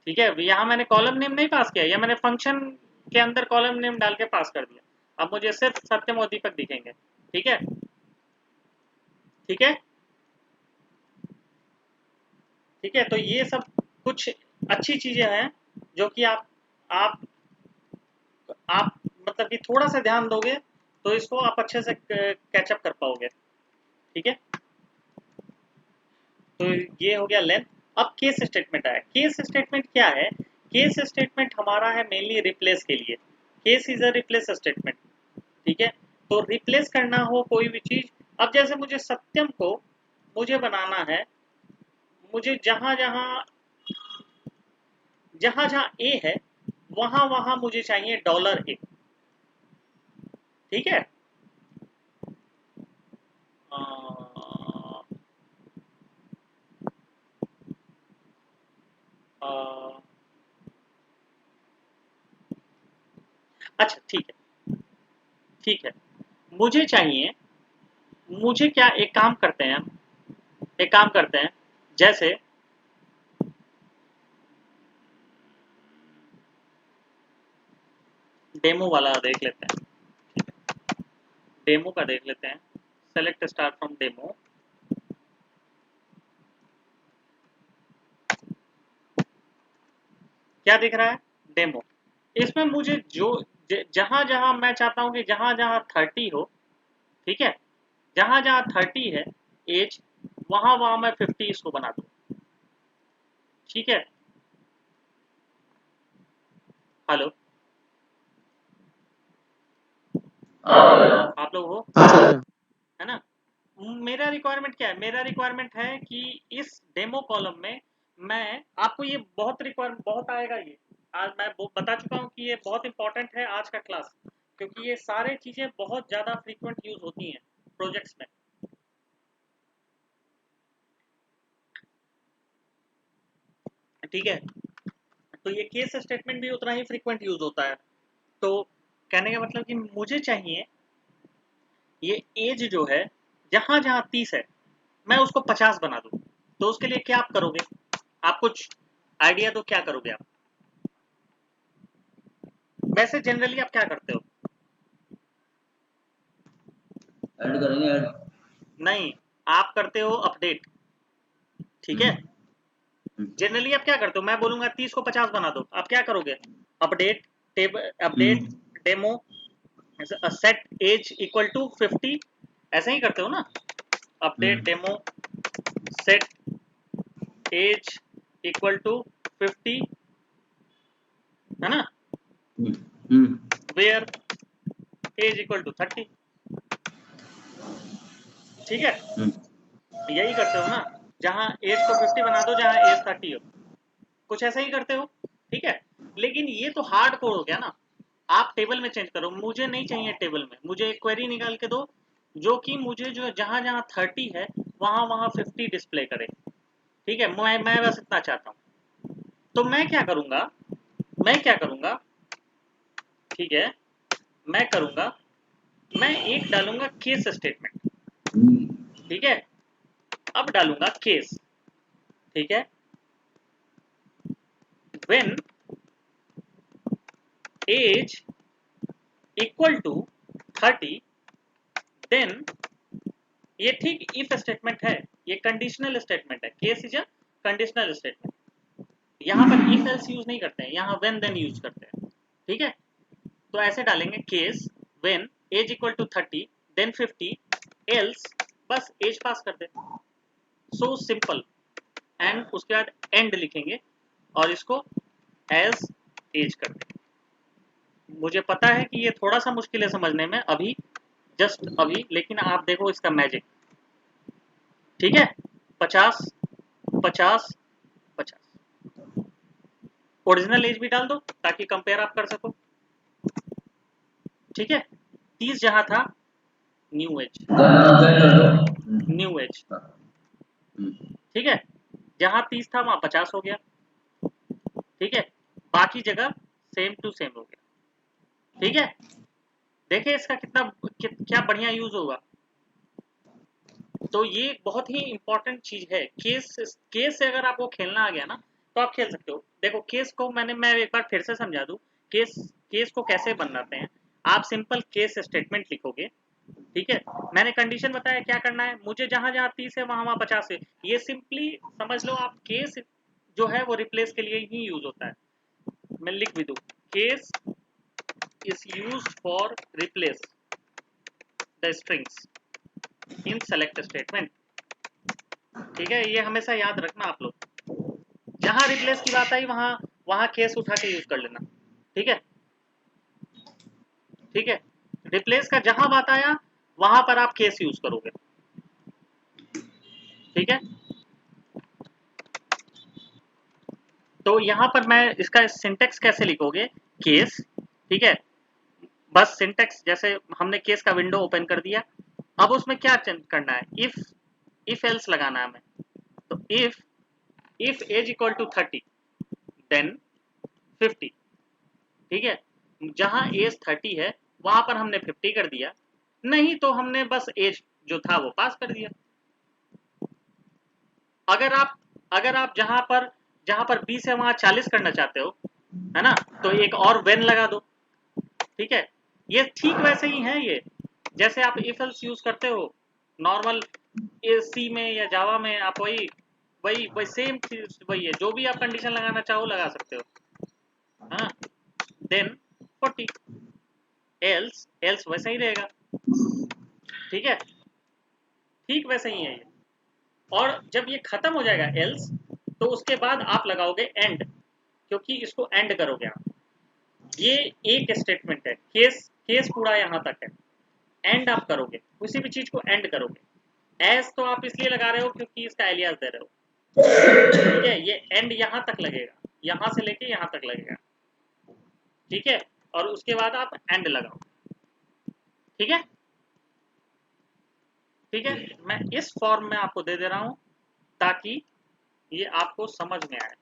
ठीक है। यहाँ मैंने कॉलम नेम नहीं पास किया, या मैंने फंक्शन के अंदर कॉलम नेम डाल के पास कर दिया। अब मुझे सिर्फ सत्यम और दीपक दिखेंगे, ठीक है, ठीक है, ठीक है। तो ये सब कुछ अच्छी चीजें हैं जो कि आप आप मतलब कि थोड़ा सा ध्यान दोगे तो इसको आप अच्छे से कैचअप कर पाओगे, ठीक है। तो ये हो गया लेंथ। अब केस स्टेटमेंट आया। केस स्टेटमेंट क्या है? केस स्टेटमेंट हमारा है मेनली रिप्लेस के लिए। Case is a replace statement, ठीक है। तो रिप्लेस करना हो कोई भी चीज, अब जैसे मुझे सत्यम को मुझे बनाना है, मुझे जहां जहां जहां जहां ए है वहां वहां मुझे चाहिए $A, ठीक है। अ, अच्छा ठीक है, मुझे चाहिए, मुझे क्या, एक काम करते हैं हम, एक काम करते हैं, जैसे डेमो वाला देख लेते हैं, डेमो का देख लेते हैं, सेलेक्ट स्टार्ट फ्रॉम डेमो, क्या दिख रहा है, डेमो। इसमें मुझे जो जहां जहां मैं चाहता हूं कि जहां जहां 30 हो, ठीक है, जहां जहां 30 है एज, वहां वहां मैं 50 इसको बना दूं, ठीक है। हेलो, आप लोग हो,
हाँ सर।
है ना। मेरा रिक्वायरमेंट क्या है, मेरा रिक्वायरमेंट है कि इस डेमो कॉलम में मैं आपको, ये बहुत रिक्वायरमेंट बहुत आएगा, ये आज मैं बता चुका हूँ कि ये बहुत इंपॉर्टेंट है आज का क्लास, क्योंकि ये सारे चीजें बहुत ज्यादा फ्रीक्वेंट यूज होती हैं प्रोजेक्ट्स में, ठीक है। तो ये केस स्टेटमेंट भी उतना ही फ्रीक्वेंट यूज होता है। तो कहने का मतलब कि मुझे चाहिए ये एज जो है, जहां जहां 30 है मैं उसको 50 बना दूं। तो उसके लिए क्या आप करोगे, आप कुछ आइडिया दो, क्या करोगे आप, वैसे जनरली आप क्या करते हो।
ऐड करेंगे ऐड।
नहीं, आप करते हो अपडेट, ठीक है। जनरली आप क्या करते हो, मैं बोलूंगा 30 को 50 बना दो, आप क्या करोगे, update table, update demo set age equal to 50, ऐसा ही करते हो ना, update demo set age equal to 50, है ना, वेयर एज इक्वल टू 30, ठीक है। यही करते हो ना, जहां एज को 50 बना दो, जहां एज 30 हो, कुछ ऐसा ही करते हो, ठीक है। लेकिन ये तो हार्ड कोड हो गया ना, आप टेबल में चेंज करो, मुझे नहीं चाहिए टेबल में, मुझे एक क्वेरी निकाल के दो जो कि मुझे जो जहां जहां 30 है वहां वहां 50 डिस्प्ले करे, ठीक है। मैं बस इतना चाहता हूं। तो मैं क्या करूंगा, ठीक है, मैं करूंगा, मैं एक डालूंगा केस स्टेटमेंट, ठीक है। अब डालूंगा केस, ठीक है, when age equal to 30, then, ये ठीक इफ स्टेटमेंट है, ये कंडीशनल स्टेटमेंट है, case is a conditional statement, यहां पर इफ एल्स यूज नहीं करते हैं, यहां व्हेन देन यूज करते हैं, ठीक है। तो ऐसे डालेंगे case when age equal to 30 then 50 else, बस एज पास कर दे, सो सिंपल। एंड उसके बाद एंड लिखेंगे और इसको एज एज कर दे। मुझे पता है कि ये थोड़ा सा मुश्किल है समझने में अभी, जस्ट अभी, लेकिन आप देखो इसका मैजिक, ठीक है। 50 50 50, ओरिजिनल एज भी डाल दो ताकि कंपेयर आप कर सको, ठीक है। 30 जहां था, न्यू एज, न्यू एज, ठीक है। जहां 30 था वहां 50 हो गया, ठीक है। बाकी जगह सेम टू सेम हो गया, ठीक है। देखिए इसका क्या बढ़िया यूज होगा। तो ये बहुत ही इंपॉर्टेंट चीज है, केस से अगर आपको खेलना आ गया ना तो आप खेल सकते हो। देखो केस को मैं एक बार फिर से समझा दूं, केस केस को कैसे बनाते हैं। आप सिंपल केस स्टेटमेंट लिखोगे, ठीक है। मैंने कंडीशन बताया क्या करना है, मुझे जहां जहां 30 है वहां वहां 50 है, ये सिंपली समझ लो आप, केस जो है वो रिप्लेस के लिए ही यूज होता है। मैं लिख भी दूं, case is use for replace the strings in select statement, ठीक है। ये हमेशा याद रखना आप लोग, जहां रिप्लेस की बात आई वहां वहां केस उठा के यूज कर लेना, ठीक है, ठीक है। रिप्लेस का जहां बात आया वहां पर आप केस यूज करोगे, ठीक है। तो यहां पर मैं इसका सिंटेक्स कैसे लिखोगे, केस, ठीक है। बस सिंटेक्स, जैसे हमने केस का विंडो ओपन कर दिया, अब उसमें क्या करना है, इफ एल्स लगाना है हमें। तो if age equal to 30, then 50, ठीक है। जहां एज 30 है वहां पर हमने 50 कर दिया, नहीं तो हमने बस एज जो था वो पास कर दिया। अगर आप जहां पर 20 है वहां 40 करना चाहते हो, है ना, तो एक और वेन लगा दो, ठीक है। ये ठीक वैसे ही है, ये जैसे आप इफ एल्स यूज करते हो नॉर्मल सी में या जावा में, आप वही वही वही सेम चीज वही है, जो भी आप कंडीशन लगाना चाहो लगा सकते हो, है ना। देन 40, एल्स एल्स वैसा ही रहेगा, ठीक है, ठीक वैसे ही है ये। और जब ये खत्म हो जाएगा एल्स, तो उसके बाद आप लगाओगे एंड, क्योंकि इसको एंड करोगे आप। ये एक स्टेटमेंट है, केस केस पूरा यहां तक है, एंड आप करोगे, किसी भी चीज को एंड करोगे। एस तो आप इसलिए लगा रहे हो क्योंकि इसका एलियास दे रहे हो, ठीक है। ये एंड यहां तक लगेगा, यहां से लेके यहां तक लगेगा, ठीक है। और उसके बाद आप एंड लगाओ, ठीक है, ठीक है। मैं इस फॉर्म में आपको दे दे रहा हूं ताकि ये आपको समझ में आए।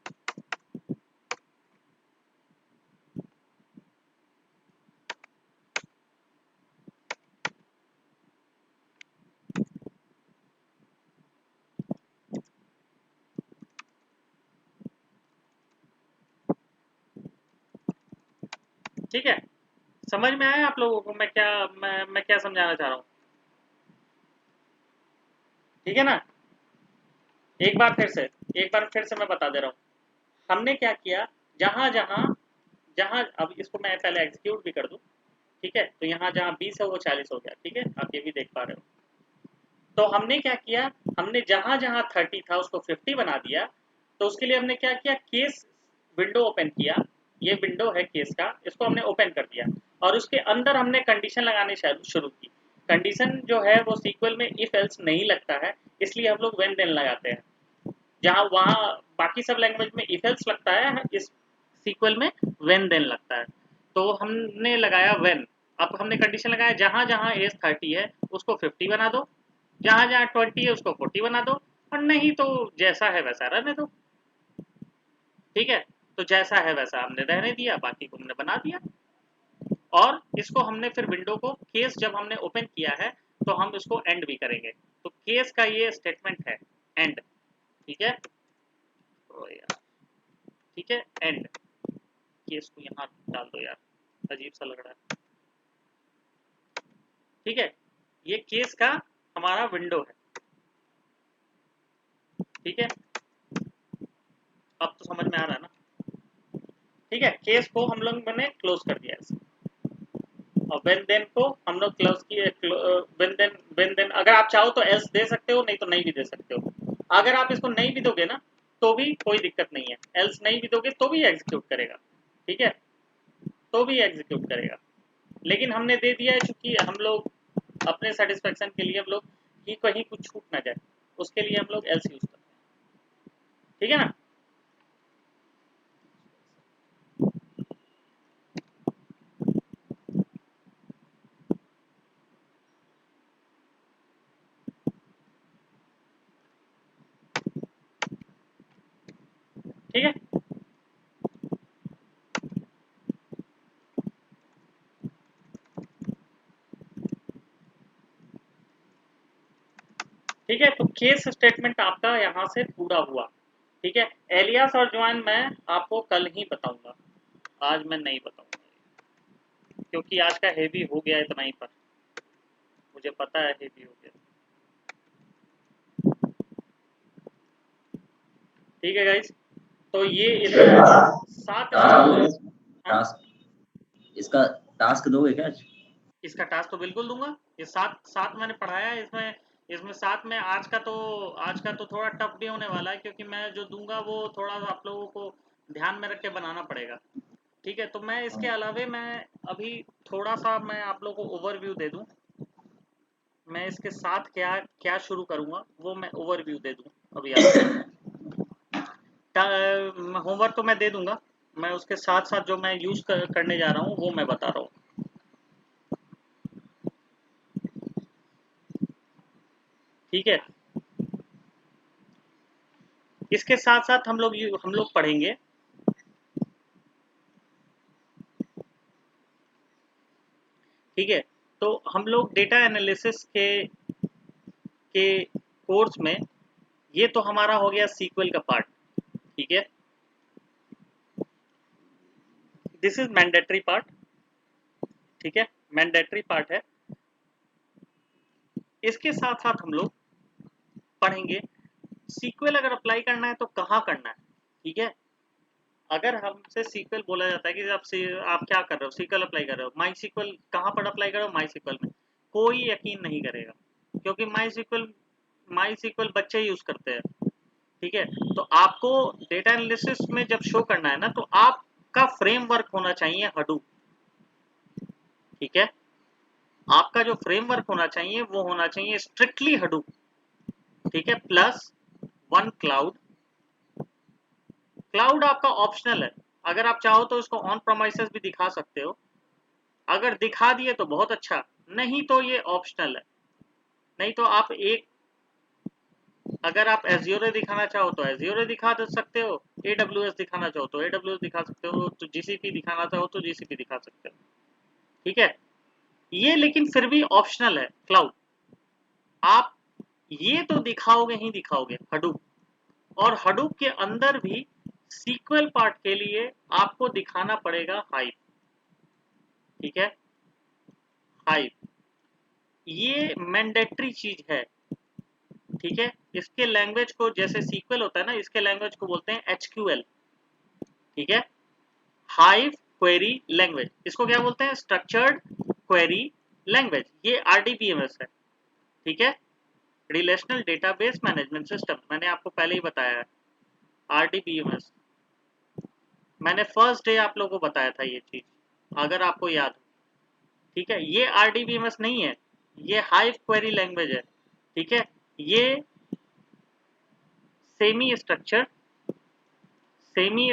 ठीक है, समझ में आया आप लोगों को मैं क्या समझाना चाह रहा हूँ, ठीक है ना। एक बार फिर से मैं बता दे रहा हूँ, हमने क्या किया, जहां जहां जहां अब इसको मैं पहले एग्जीक्यूट भी कर दूं, ठीक है। तो यहाँ जहां 20 है वो 40 हो गया, ठीक है, आप ये भी देख पा रहे हो। तो हमने क्या किया, हमने जहां जहां 30 था उसको 50 बना दिया। तो उसके लिए हमने क्या किया, केस विंडो ओपन किया, ये विंडो है केस का, इसको हमने ओपन कर दिया और उसके अंदर हमने कंडीशन लगानी शुरू की। कंडीशन जो है वो सीक्वल में इफ एल्स नहीं लगता है, इसलिए हम लोग व्हेन देन लगाते हैं। जहां वहां बाकी सब लैंग्वेज में इफ एल्स लगता है, इस सीक्वल में व्हेन देन लगता है। तो हमने लगाया व्हेन। अब हमने कंडीशन लगाया जहां जहां एज 30 है उसको 50 बना दो, जहां जहां 20 है उसको 40 बना दो, और नहीं तो जैसा है वैसा रहने दो, ठीक है। तो जैसा है वैसा हमने रहने दिया, बाकी को हमने बना दिया। और इसको हमने फिर विंडो को केस जब हमने ओपन किया है तो हम इसको एंड भी करेंगे। तो केस का ये स्टेटमेंट है एंड, ठीक है। तो यार ठीक है, एंड। केस को यहाँ डाल दो यार, अजीब सा लग रहा है, ठीक है। ये केस का हमारा विंडो है, ठीक है। अब तो समझ में आ रहा है ना, ठीक है। केस को हम लोग मैंने क्लोज कर दिया ऐसे, और वेन देन को हम लोग क्लोज किए। वेन देन अगर आप चाहो तो एल्स दे सकते हो, नहीं तो नहीं भी दे सकते हो। अगर आप इसको नहीं भी दोगे ना तो भी कोई दिक्कत नहीं है, एल्स नहीं भी दोगे तो भी एग्जीक्यूट करेगा, ठीक है, तो भी एग्जीक्यूट करेगा। लेकिन हमने दे दिया है चूंकि हम लोग अपने सेटिस्फेक्शन के लिए हम लोग कि कहीं कुछ छूट ना जाए, उसके लिए हम लोग एल्स यूज करते हैं, ठीक है ना। ठीक है, ठीक है। तो केस स्टेटमेंट आपका यहाँ से पूरा हुआ, ठीक है। एलियास और ज्वाइन मैं आपको कल ही बताऊंगा, आज मैं नहीं बताऊंगा, क्योंकि आज का हेवी हो गया इतना ही पर, मुझे पता है हेवी हो गया, ठीक है गाइस। तो ये इतना 7
टास्क इसका टास्क दोगे क्या आज?
इसका टास्क तो बिल्कुल दूंगा। ये 7 मैंने पढ़ाया है, इसमें इसमें 7 में आज का तो थोड़ा टफ भी होने वाला है, क्योंकि मैं जो दूंगा वो थोड़ा आप लोगों को ध्यान में रख के बनाना पड़ेगा, ठीक है। तो मैं इसके अलावे मैं अभी थोड़ा सा मैं आप लोगों को ओवरव्यू दे दूं, मैं इसके साथ क्या क्या शुरू करूंगा वो मैं ओवरव्यू दे दूं अभी आपको। होमवर्क तो मैं दे दूंगा, मैं उसके साथ साथ जो मैं यूज करने जा रहा हूँ वो मैं बता रहा हूँ, ठीक है। इसके साथ साथ हम लोग पढ़ेंगे ठीक है। तो हम लोग डेटा एनालिसिस के कोर्स में, ये तो हमारा हो गया सीक्वल का पार्ट, ठीक है। दिस इज मैंडेटरी पार्ट, ठीक है, मैंडेटरी पार्ट है। इसके साथ साथ हम लोग पढ़ेंगे सीक्वल अगर अप्लाई करना है तो कहाँ करना है, ठीक है। अगर हमसे सीक्वल बोला जाता है कि आप क्या कर रहे हो, सीक्वल अप्लाई कर रहे हो, माई सीक्वल कहाँ पर अप्लाई करो, माई सीक्वल में, कोई यकीन नहीं करेगा, क्योंकि माई सीक्वल बच्चे यूज करते हैं, ठीक है। तो आपको डेटा एनालिसिस में जब शो करना है ना, तो आपका फ्रेमवर्क होना चाहिए हडूप, ठीक है। आपका जो फ्रेमवर्क होना चाहिए वो होना चाहिए स्ट्रिक्टली हडूप, ठीक है, प्लस वन क्लाउड। क्लाउड आपका ऑप्शनल है, अगर आप चाहो तो इसको ऑन प्रोमाइसेस भी दिखा सकते हो, अगर दिखा दिए तो बहुत अच्छा, नहीं तो ये ऑप्शनल है। नहीं तो आप एक, अगर आप एज्योर दिखाना चाहो तो एज्योर दिखा सकते हो, AWS दिखाना चाहो तो AWS दिखा सकते हो, तो GCP दिखाना चाहो तो GCP दिखा सकते हो, ठीक है। ये लेकिन फिर भी ऑप्शनल है क्लाउड, आप ये तो दिखाओगे ही दिखाओगे हडूप, और हडूप के अंदर भी सीक्वल पार्ट के लिए आपको दिखाना पड़ेगा हाइव, ठीक है, हाइव, ये मैंडेटरी चीज है, ठीक है। इसके लैंग्वेज को, जैसे सीक्वल होता है ना, इसके लैंग्वेज को बोलते हैं HQL, ठीक है, हाइव क्वेरी लैंग्वेज। इसको क्या बोलते हैं, स्ट्रक्चर्ड क्वेरी लैंग्वेज। ये RDBMS है, ठीक है, रिलेशनल डेटाबेस मैनेजमेंट सिस्टम, मैंने आपको पहले ही बताया है RDBMS, मैंने फर्स्ट डे आप लोगों को बताया था ये चीज, अगर आपको याद हो, ठीक है। ये RDBMS नहीं है, ये हाइव क्वेरी लैंग्वेज है, ठीक है। ये सेमी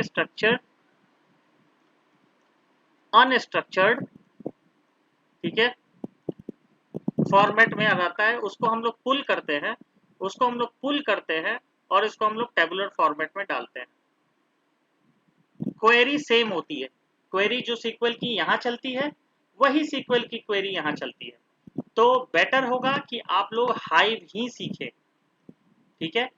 स्ट्रक्चर अनस्ट्रक्चर्ड, ठीक है, फॉर्मेट में आ जाता है, उसको हम लोग पुल करते हैं और इसको हम लोग टेबुलर फॉर्मेट में डालते हैं। क्वेरी सेम होती है, क्वेरी जो सीक्वल की यहाँ चलती है वही सीक्वल की क्वेरी यहाँ चलती है। तो बेटर होगा कि आप लोग हाइव ही सीखें, ठीक है,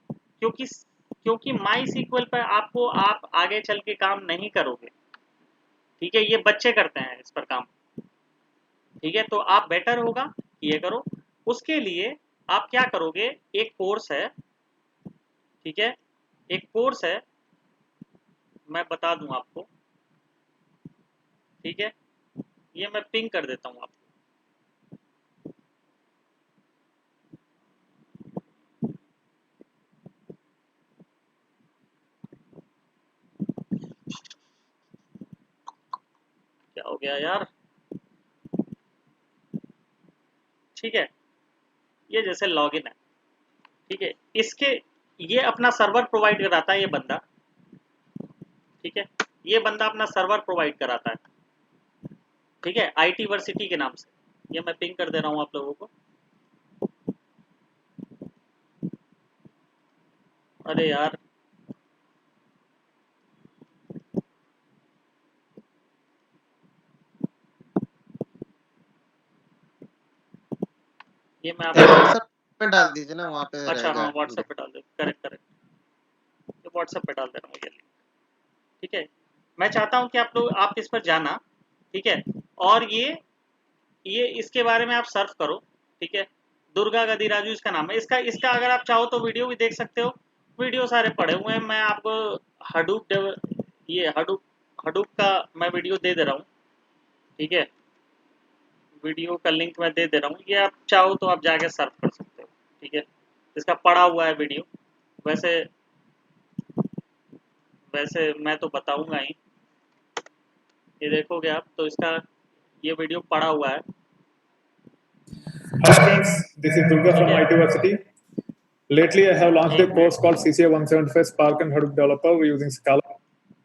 क्योंकि माई सीक्वल पर आप आगे चल के काम नहीं करोगे, ठीक है, ये बच्चे करते हैं इस पर काम, ठीक है। तो आप बेटर होगा ये करो, उसके लिए आप क्या करोगे, एक कोर्स है, ठीक है, एक कोर्स है, मैं बता दूं आपको, ठीक है, ये मैं पिंग कर देता हूं आपको। क्या हो गया यार, ठीक है, ये जैसे लॉगिन है, ठीक है, इसके, ये अपना सर्वर प्रोवाइड कराता है ये बंदा, ठीक है, ये बंदा अपना सर्वर प्रोवाइड कराता है, ठीक है, IT वर्सिटी के नाम से। ये मैं पिंग कर दे रहा हूं आप लोगों को। अरे यार, ये मैं आपको,
व्हाट्सएप में डाल दीजिए ना, वहाँ पे
अच्छा
रहेगा।
हाँ, व्हाट्सएप पे डाल दे, करेक्ट, ये व्हाट्सएप पे डाल दे रहा हूँ, ये, ठीक है। मैं चाहता हूँ कि आप इस पर जाना, ठीक है, और ये इसके बारे में आप सर्च करो, ठीक है, दुर्गा गदिराजू इसका नाम है, इसका इसका अगर आप चाहो तो वीडियो भी देख सकते हो, वीडियो सारे पड़े हुए हैं, मैं आपको हडूप ये हडूप का मैं वीडियो दे दे रहा हूँ, ठीक है, वीडियो का लिंक मैं दे दे रहा हूँ, ये आप चाहो तो आप जाके सर्च कर सकते हो, ठीक है, इसका पड़ा हुआ है वीडियो। वैसे वैसे मैं तो बताऊंगा ही, ये देखोगे आप तो इसका ये वीडियो पड़ा हुआ है।
Hi friends, this is Durga from
ठीक है,
IT Varsity. Lately, I have launched a
एक
course
minute,
called CCA 175 Spark and Hadoop Developer using Scala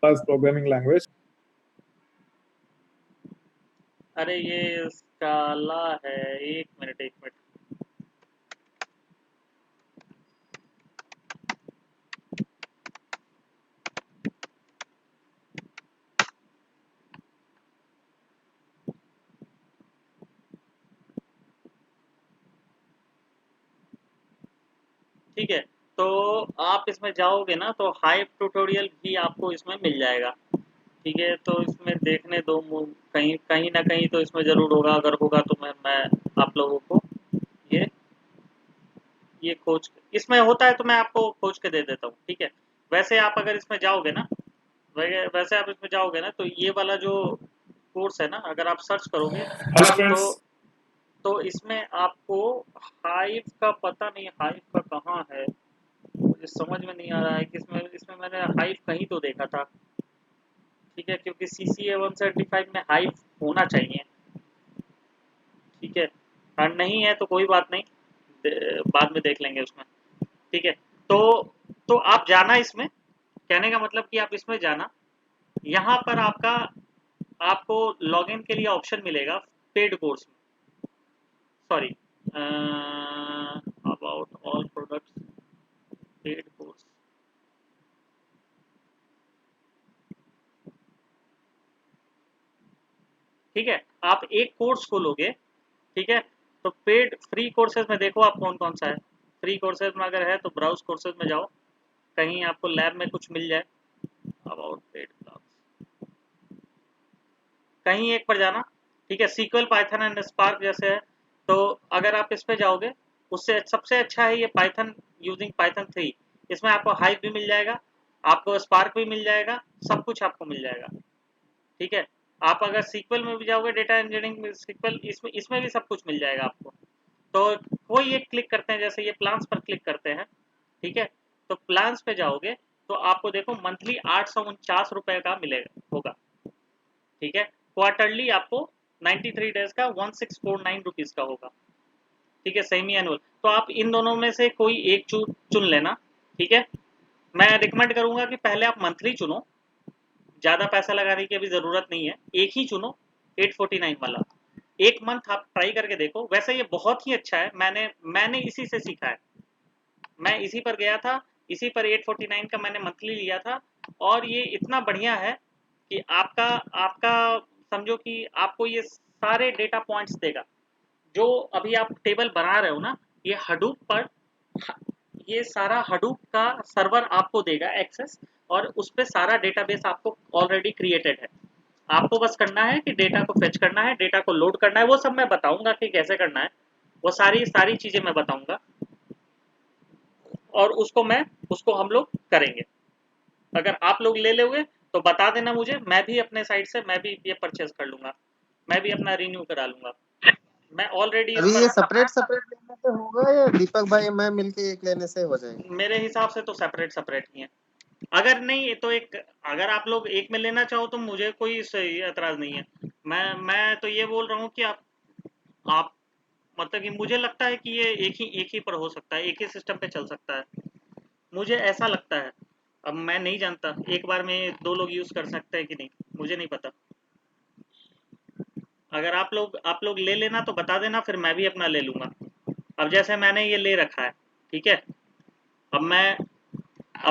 as programming language.
अरे ये स्काला है, एक मिनट, ठीक है, तो आप इसमें जाओगे ना तो हाइव ट्यूटोरियल भी आपको इसमें मिल जाएगा। ठीक है, तो इसमें देखने दो, कहीं कहीं ना कहीं तो इसमें ज़रूर होगा, अगर होगा तो मैं आप लोगों को ये ये खोज इसमें होता है तो मैं आपको खोज के दे देता हूँ। ठीक है, वैसे आप अगर इसमें जाओगे ना, वैसे आप इसमें जाओगे ना तो ये वाला जो कोर्स है ना, अगर आप सर्च करोगे
Hello
तो
friends.
इसमें आपको हाइव का पता नहीं, हाइव का कहाँ है मुझे समझ में नहीं आ रहा है कि इसमें इसमें मैंने हाइव कहीं तो देखा था। ठीक है, क्योंकि CCA 175 में हाइव होना चाहिए। ठीक है, और नहीं है तो कोई बात नहीं, बाद में देख लेंगे उसमें। ठीक है, तो आप जाना इसमें, कहने का मतलब कि आप इसमें जाना, यहाँ पर आपको लॉगिन के लिए ऑप्शन मिलेगा पेड कोर्स में, sorry, about all products paid course. ठीक है, आप एक कोर्स खोलोगे, ठीक है, तो पेड फ्री कोर्सेज में देखो आप कौन कौन सा है। फ्री कोर्सेज में अगर है तो ब्राउज कोर्सेज में जाओ, कहीं आपको लैब में कुछ मिल जाए। अबाउट पेड क्लास कहीं एक पर जाना। ठीक है, सीक्वल पाइथन एंड स्पार्क जैसे है, तो अगर आप इस पे जाओगे, उससे सबसे अच्छा है ये पाइथन यूजिंग पाइथन 3। इसमें आपको हाइव भी मिल जाएगा, आपको स्पार्क भी मिल जाएगा, सब कुछ आपको मिल जाएगा। ठीक है, आप अगर सीक्वल में भी जाओगे, डेटा इंजीनियरिंग में सीक्वल, इसमें भी सब कुछ मिल जाएगा आपको। तो कोई एक क्लिक करते हैं, जैसे ये प्लान्स पर क्लिक करते हैं। ठीक है, तो प्लान्स पे जाओगे तो आपको देखो मंथली 849 रुपए का मिलेगा होगा। ठीक है, क्वार्टरली आपको 93 डेज का 1649 रुपीज का होगा। ठीक है, सेमी एनुअल। तो आप इन दोनों में से कोई एक चुन लेना। ठीक है, मैं रिकमेंड करूंगा कि पहले आप मंथली चुनो, ज़्यादा पैसा लगाने की अभी ज़रूरत नहीं है, एक ही चुनो 849 वाला। एक मंथ आप ट्राई करके देखो, वैसे ये बहुत ही अच्छा है, मैंने इसी से सीखा है। मैं इसी पर गया था, इसी पर 849 का मैंने मंथली लिया था, और ये इतना बढ़िया है कि आपका आपका समझो कि आपको ये सारे डेटा पॉइंट्स देगा। जो अभी आप टेबल बना रहे हो ना, ये हडूप पर, ये सारा हडूप का सर्वर आपको देगा एक्सेस, और उस पर सारा डेटाबेस आपको ऑलरेडी क्रिएटेड है। आपको बस करना है कि डेटा को फेच करना है, डेटा को लोड करना है, वो सब मैं बताऊंगा कि कैसे करना है, वो सारी सारी चीजें मैं बताऊंगा, और उसको हम लोग करेंगे। अगर आप लोग ले लोगे तो बता देना मुझे, मैं भी अपने साइड से मैं भी ये परचेज कर लूंगा, मैं भी अपना रिन्यू करा लूंगा। मैं ऑलरेडी इस
अभी
पर
ये सेपरेट सेपरेट लेने से होगा या दीपक भाई मैं मिलके एक लेने से हो जाएगा?
मेरे हिसाब से तो सेपरेट सेपरेट ही है। अगर नहीं तो एक, अगर आप लोग एक में लेना चाहो तो मुझे कोई एतराज नहीं है। मैं तो ये बोल रहा हूँ कि आप मतलब कि मुझे लगता है कि ये एक ही पर हो सकता है, एक ही सिस्टम पे चल सकता है, मुझे ऐसा लगता है। अब मैं नहीं जानता एक बार में दो लोग यूज कर सकते हैं कि नहीं, मुझे नहीं पता। अगर आप लोग ले लेना तो बता देना, फिर मैं भी अपना ले लूंगा। अब जैसे मैंने ये ले रखा है, ठीक है, अब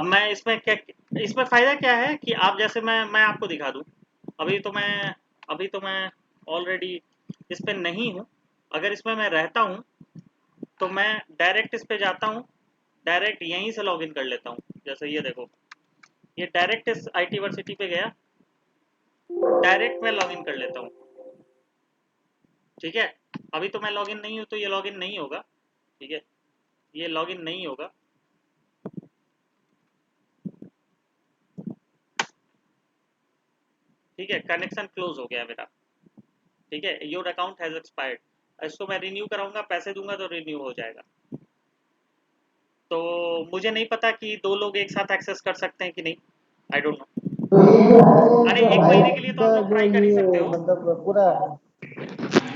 मैं इसमें फायदा क्या है कि आप जैसे मैं आपको दिखा दूं। अभी तो मैं ऑलरेडी इस पे नहीं हूँ। अगर इसमें मैं रहता हूँ तो मैं डायरेक्ट इस पे जाता हूँ, डायरेक्ट यहीं से लॉगिन कर लेता हूँ। जैसे ये देखो, ये डायरेक्ट इस IT वर्सिटी पे गया, डायरेक्ट मैं लॉगिन कर लेता हूँ। ठीक है, अभी तो मैं लॉगिन नहीं हूँ तो ये लॉगिन नहीं होगा। ठीक है, ये लॉगिन नहीं होगा। ठीक है, कनेक्शन क्लोज हो गया मेरा। ठीक है, योर अकाउंट हैज एक्सपायर्ड। इसको मैं रिन्यू कराऊंगा, पैसे दूंगा तो रिन्यू हो जाएगा। तो मुझे नहीं पता कि दो लोग एक साथ एक्सेस कर सकते हैं कि नहीं, आई डोंट नो।
तो ये
अरे
जो
एक महीने के लिए
हाइव
तो
का
आप लोग
जो
ट्राई कर ही सकते
ये
हो।
मतलब पूरा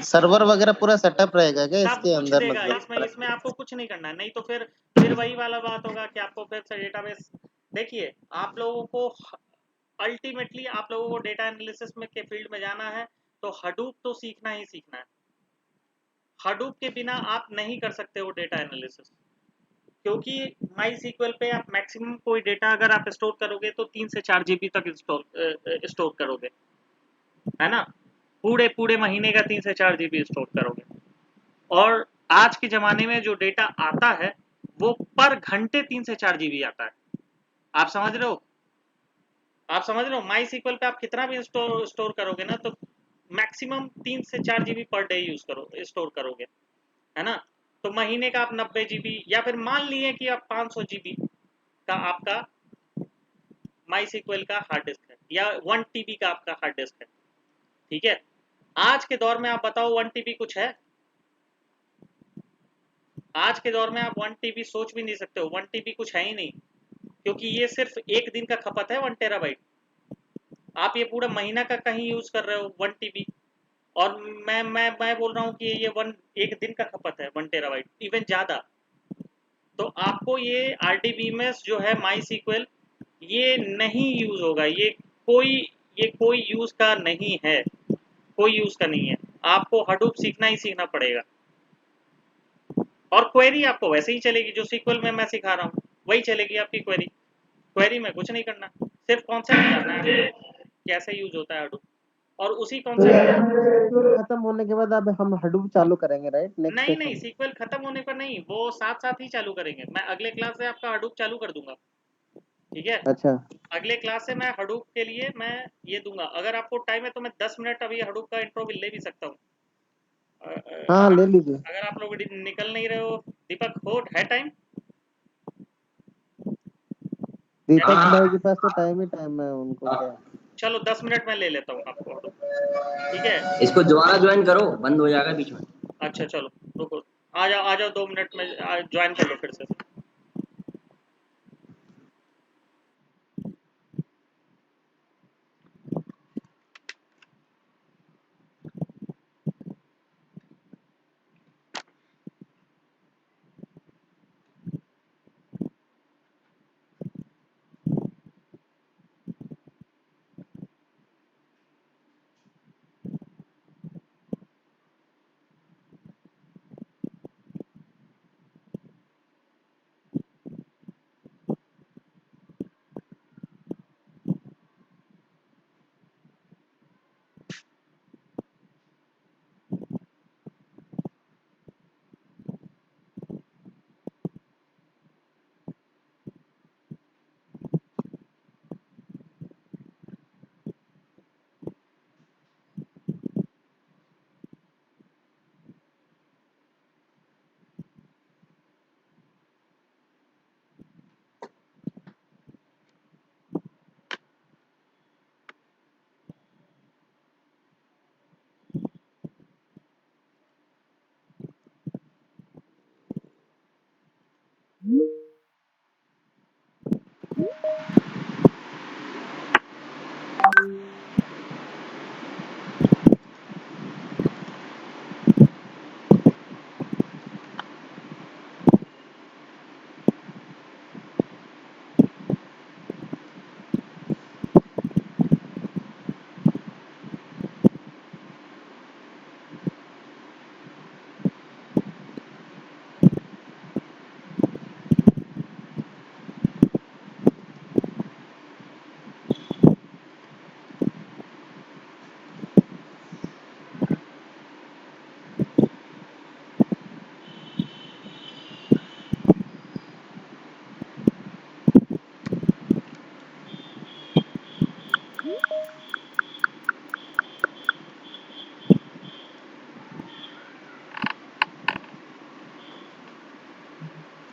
सर्वर वगैरह पूरा सेटअप रहेगा क्या
सब
इसके
कुछ
अंदर
देगा इसमें,
मतलब?
इसमें आपको कुछ नहीं करना है, नहीं तो फिर वही वाला बात होगा कि आपको फिर से डेटाबेस। देखिए, आप लोगों को अल्टीमेटली आप लोगों को डेटा एनालिसिस में के फील्ड में जाना है तो हडूप तो सीखना ही सीखना है। हडूप के बिना आप नहीं कर सकते हो डेटा एनालिसिस, क्योंकि माई सीक्वल पे आप मैक्सिमम कोई डेटा अगर आप स्टोर करोगे तो 3 से 4 GB तक स्टोर करोगे, है ना, पूरे पूरे महीने का 3 से 4 GB स्टोर करोगे। और आज के ज़माने में जो डेटा आता है वो पर घंटे 3 से 4 जीबी आता है। आप समझ रहे हो? आप समझ रहे हो? माई सीक्वल पे आप कितना भी स्टोर करोगे ना, तो मैक्सिमम 3 से 4 जीबी पर डे यूज करो, स्टोर करोगे, है ना? तो महीने का आप 90 जीबी, या फिर मान लिए कि आप 500 जीबी का आपका माई सीक्वल का हार्ड डिस्क है, या 1 टीबी का आपका हार्ड डिस्क है, ठीक है? आज के दौर में आप बताओ 1 टीबी कुछ है? आज के दौर में आप 1 टीबी सोच भी नहीं सकते हो, 1 टीबी कुछ है ही नहीं, क्योंकि ये सिर्फ एक दिन का खपत है 1 टेराबाइट। आप ये पूरा महीना का कहीं यूज कर रहे हो 1 टीबी, और मैं बोल रहा हूँ कि ये एक दिन का खपत है 1 टेराबाइट, इवन ज्यादा। तो आपको ये RDBMS जो है माई सीक्वल, ये नहीं यूज होगा, ये कोई यूज का नहीं है, कोई यूज का नहीं है। आपको हडूप सीखना ही सीखना पड़ेगा, और क्वेरी आपको वैसे ही चलेगी, जो सीक्वल में मैं सिखा रहा हूँ वही चलेगी आपकी क्वेरी। क्वेरी में कुछ नहीं करना, सिर्फ कॉन्सेप्ट जानना है कैसे यूज होता है हडूप, और उसी
तो
कॉन्सेप्ट।
खत्म होने के बाद अब हम हडूप चालू करेंगे, राइट? नेक्स्ट
नहीं नहीं,
सेशन।
सीक्वल खत्म होने पर नहीं, वो साथ साथ ही चालू करेंगे। मैं अगले क्लास से आपका हडूप चालू कर दूंगा, ठीक है?
अच्छा,
अगले क्लास से मैं हडूप के लिए मैं ये दूंगा। अगर आपको टाइम है तो मैं 10 मिनट अभी हडूप का इंट्रो भी ले भी सकता हूँ।
हाँ ले लीजिए।
अगर आप लोग निकल नहीं रहे हो, दीपक हो है टाइम?
दीपक
हाँ
भाई के पास तो टाइम ही टाइम है, उनको क्या।
चलो 10 मिनट में ले लेता हूँ आपको हडूप, ठीक है?
इसको दोबारा ज्वाइन करो, बंद हो जाएगा बीच में।
अच्छा चलो, रुको, आ जाओ 2 मिनट में ज्वाइन कर लो फिर से।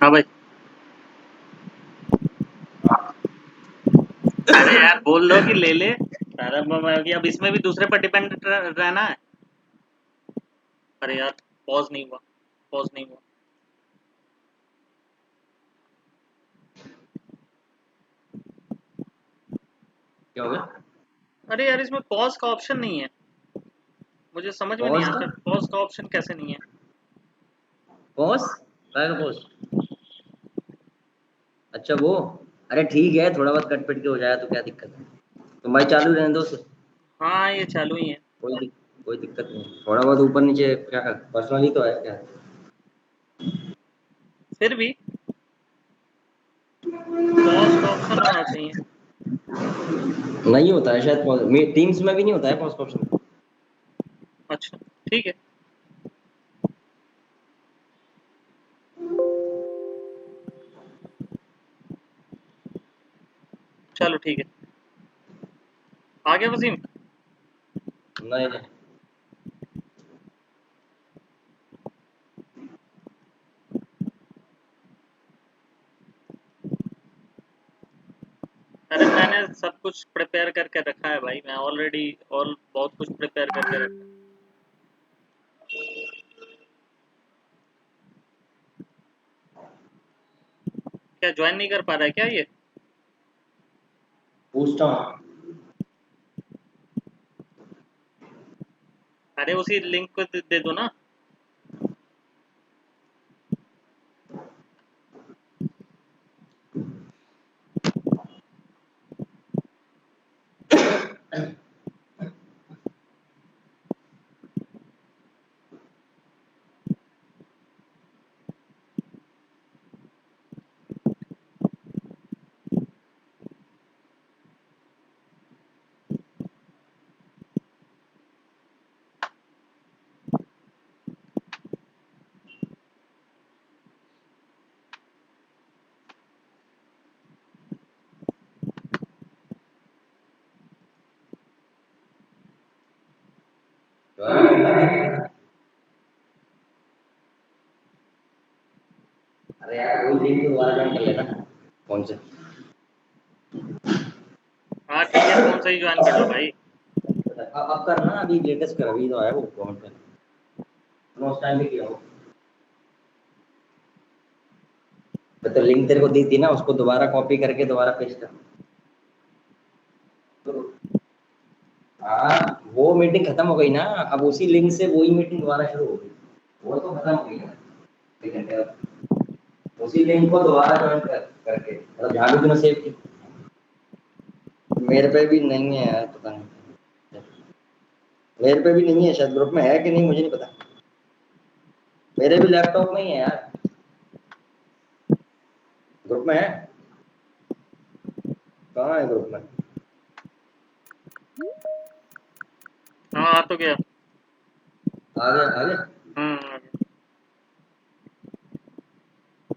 हाँ भाई, अरे यार बोल लो कि ले ले सारा। अब इसमें भी दूसरे पर डिपेंड रहना है। अरे यार, पॉज नहीं हुआ, पॉज नहीं हुआ।
क्या हो गया?
अरे यार, इसमें पॉज का ऑप्शन नहीं है, मुझे समझ में नहीं
पॉज का?
आता पॉज का ऑप्शन कैसे नहीं है।
पॉज? काय का पॉज? अच्छा वो, अरे ठीक है, थोड़ा बहुत कट पिट के हो जाएगा तो क्या दिक्कत है। तो भाई चालू रहने दो उसे,
हाँ, ये चालू ही है।
कोई दिक्कत नहीं। थोड़ा बहुत ऊपर नीचे क्या पर्सनली तो है क्या।
फिर भी पॉज का ऑप्शन होना चाहिए।
नहीं होता है शायद पॉज, टीम्स में भी नहीं होता है पॉज का ऑप्शन।
अच्छा, ठीक है। चलो ठीक है, आगे वसीम।
नहीं नहीं
अरे मैंने सब कुछ प्रिपेयर करके रखा है भाई, मैं ऑलरेडी ऑल बहुत कुछ प्रिपेयर करके रखा है। क्या ज्वाइन नहीं कर पा रहा है क्या ये?
पूछता हूँ।
अरे उसी लिंक को दे दो ना।
अरे यार वही लिंक दोबारा ज्वाइन कर लेना फोन से।
हाँ ठीक है, फोन से ही ज्वाइन कर लो भाई।
अब करना, अभी लेटेस्ट कर, अभी तो आया वो कमेंट कर, उस टाइम भी किया हो। तो लिंक तेरे को दी थी ना, उसको दोबारा कॉपी करके दोबारा पेस्ट कर। हाँ वो मीटिंग खत्म हो गई ना, अब उसी लिंक से वही मीटिंग दोबारा शुरू हो गई। वो तो खत्म हो गई ना, एक घंटे बाद। उसी लिंक को दोबारा ज्वाइन करके, मतलब जहाँ भी तूने सेव की। मेरे पे भी नहीं है यार, पता नहीं। मेरे पे भी नहीं है शायद, ग्रुप में है कि नहीं मुझे नहीं पता। मेरे भी लैपटॉप में ही है यार। ग्रुप में है? कहाँ है ग्रुप में?
हाँ आ तो गया।
आगे आगे
आगे।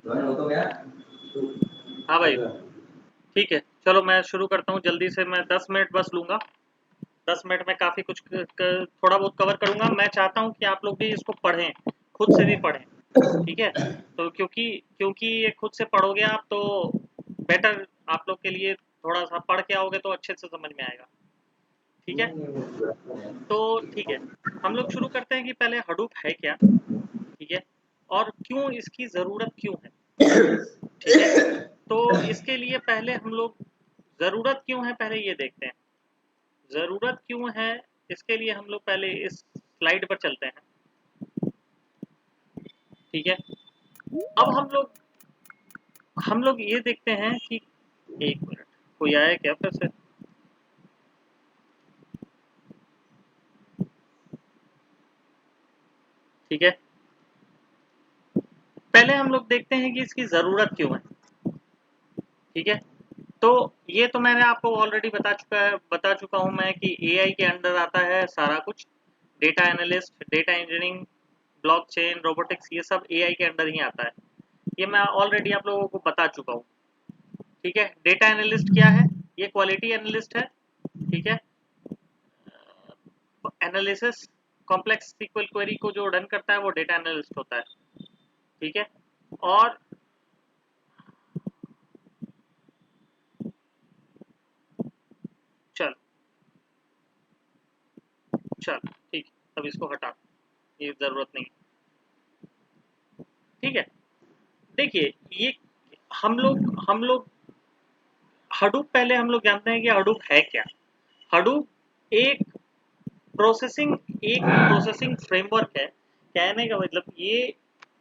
ज्वाइन हो तो गया।
हाँ भाई
अच्छा
ठीक है, चलो मैं शुरू करता हूँ जल्दी से। मैं 10 मिनट बस लूँगा। 10 मिनट में काफ़ी कुछ थोड़ा बहुत कवर करूँगा। मैं चाहता हूँ कि आप लोग भी इसको पढ़ें, खुद से भी पढ़ें, ठीक है? तो क्योंकि क्योंकि ये खुद से पढ़ोगे आप तो बेटर आप लोग के लिए, थोड़ा सा पढ़ के आओगे तो अच्छे से समझ में आएगा, ठीक है? तो ठीक है, हम लोग शुरू करते हैं कि पहले हडूप है क्या, ठीक है? और क्यों इसकी ज़रूरत क्यों है, ठीक है? तो इसके लिए पहले हम लोग ज़रूरत क्यों है पहले ये देखते हैं। ज़रूरत क्यों है इसके लिए हम लोग पहले इस स्लाइड पर चलते हैं, ठीक है? अब हम लोग ये देखते हैं कि एक मिनट, कोई आया क्या फिर से? ठीक है, पहले हम लोग देखते हैं कि इसकी ज़रूरत क्यों है, ठीक है? तो ये तो मैंने आपको ऑलरेडी बता चुका हूँ मैं कि एआई के अंडर आता है सारा कुछ। Data analyst, data engineering, blockchain, robotics, ये सब एआई के अंडर ही आता है। ये मैं ऑलरेडी आप लोगों को बता चुका हूँ, ठीक है? डेटा एनालिस्ट क्या है? ये क्वालिटी एनालिस्ट है, ठीक है? एनालिसिस, कॉम्प्लेक्स सीक्वल क्वेरी को जो रन करता है वो डेटा एनालिस्ट होता है, ठीक है? और चल चल ठीक है, अब इसको हटा, ये ज़रूरत नहीं, ठीक है? देखिए ये हम लोग हडूप, पहले हम लोग जानते हैं कि हडूप है क्या। हडूप एक प्रोसेसिंग फ्रेमवर्क है। कहने का मतलब ये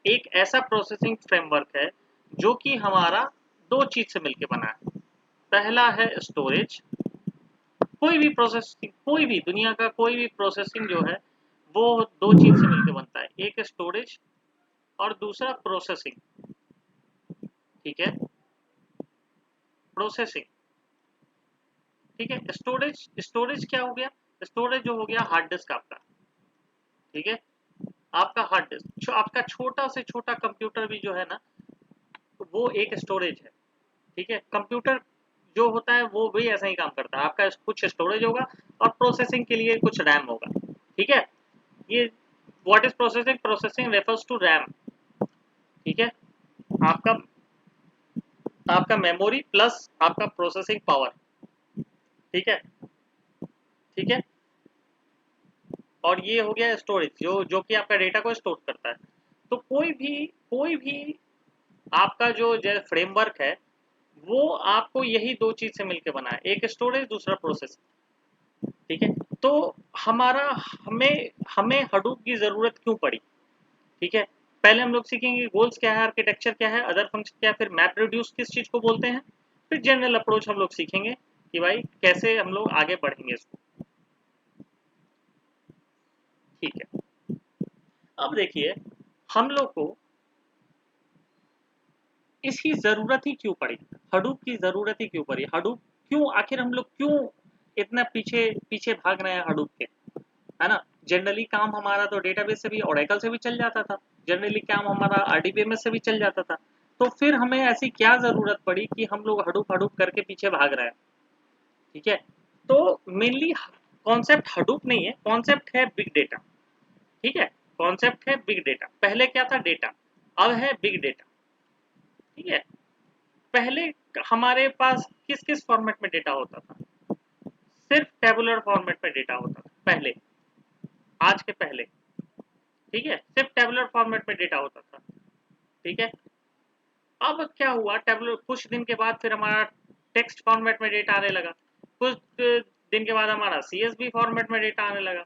एक ऐसा प्रोसेसिंग फ्रेमवर्क है जो कि हमारा दो चीज से मिलकर बना है। पहला है स्टोरेज। कोई भी प्रोसेसिंग, कोई भी दुनिया का कोई भी प्रोसेसिंग जो है वो दो चीज से मिलकर बनता है, एक स्टोरेज और दूसरा प्रोसेसिंग, ठीक है? प्रोसेसिंग, ठीक है? स्टोरेज, स्टोरेज क्या हो गया? स्टोरेज जो हो गया हार्ड डिस्क आपका, ठीक है? आपका हार्ड डिस्क, आपका छोटा से छोटा कंप्यूटर भी जो है ना, वो एक स्टोरेज है, ठीक है? कंप्यूटर जो होता है वो भी ऐसा ही काम करता है। आपका कुछ स्टोरेज होगा और प्रोसेसिंग के लिए कुछ रैम होगा। ठीक है, ये what is processing, processing refers to RAM. ठीक है, आपका आपका मेमोरी प्लस आपका प्रोसेसिंग पावर। ठीक है, ठीक है, और ये हो गया स्टोरेज जो कि आपका डेटा को स्टोर करता है। तो कोई भी आपका जो फ्रेमवर्क है वो आपको यही दो चीज से मिलकर बना है, एक स्टोरेज दूसरा प्रोसेस। ठीक है, तो हमारा हमें हमें हडूप की जरूरत क्यों पड़ी। ठीक है, पहले हम लोग सीखेंगे गोल्स क्या है, आर्किटेक्चर क्या है, अदर फंक्शन क्या है, फिर मैप रिड्यूस किस चीज को बोलते हैं, फिर जनरल अप्रोच हम लोग सीखेंगे कि भाई कैसे हम लोग आगे बढ़ेंगे इसको। ठीक है, अब देखिए हम लोग को इसकी जरूरत ही क्यों पड़ी, हडूप की जरूरत ही क्यों पड़ी, हडूप क्यों, आखिर हम लोग क्यों इतना पीछे पीछे भाग रहे हैं हडूप के, है ना। जनरली काम हमारा तो डेटाबेस से भी, ओरेकल से भी चल जाता था, जनरली काम हमारा आरडीबीएमएस से भी चल जाता था। तो फिर हमें ऐसी क्या जरूरत पड़ी कि हम लोग हडूप हडूप करके पीछे भाग रहे हैं। ठीक है, तो मेनली कॉन्सेप्ट हडूप नहीं है, कॉन्सेप्ट है बिग डेटा। ठीक है, कॉन्सेप्ट है बिग डेटा। पहले क्या था, डेटा, अब है बिग डेटा। ठीक है, पहले हमारे पास किस किस फॉर्मेट में डेटा होता था, सिर्फ टेबुलर फॉर्मेट में डेटा होता था पहले, आज के पहले। ठीक है, सिर्फ टेबुलर फॉर्मेट में डेटा होता था। ठीक है, अब क्या हुआ, टेबुलर कुछ दिन के बाद फिर हमारा टेक्स्ट फॉर्मेट में डेटा आने लगा, कुछ दिन के बाद हमारा सीएसवी फॉर्मेट में डेटा आने लगा।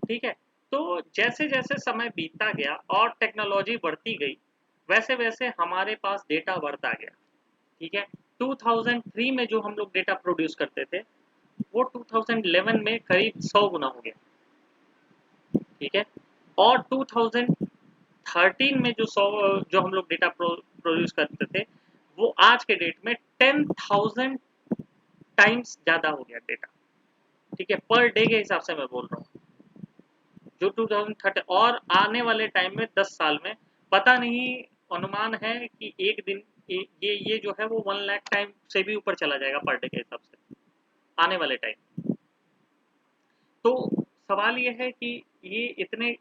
ठीक है, तो जैसे जैसे समय बीतता गया और टेक्नोलॉजी बढ़ती गई वैसे वैसे हमारे पास डेटा बढ़ता गया। ठीक है, 2003 में जो हम लोग डेटा प्रोड्यूस करते थे वो 2011 में करीब 100 गुना हो गया। ठीक है, और 2013 में जो हम लोग डेटा प्रोड्यूस करते थे वो आज के डेट में 10,000 टाइम्स ज़्यादा हो गया डेटा। ठीक है, पर डे के हिसाब से मैं बोल रहा हूँ, जो 2030 और आने वाले टाइम में 10 साल में पता नहीं, अनुमान है कि एक दिन ये जो है वो 1 लाख टाइम से भी ऊपर चला जाएगा पर डे के हिसाब से आने वाले टाइम। तो सवाल ये है कि ये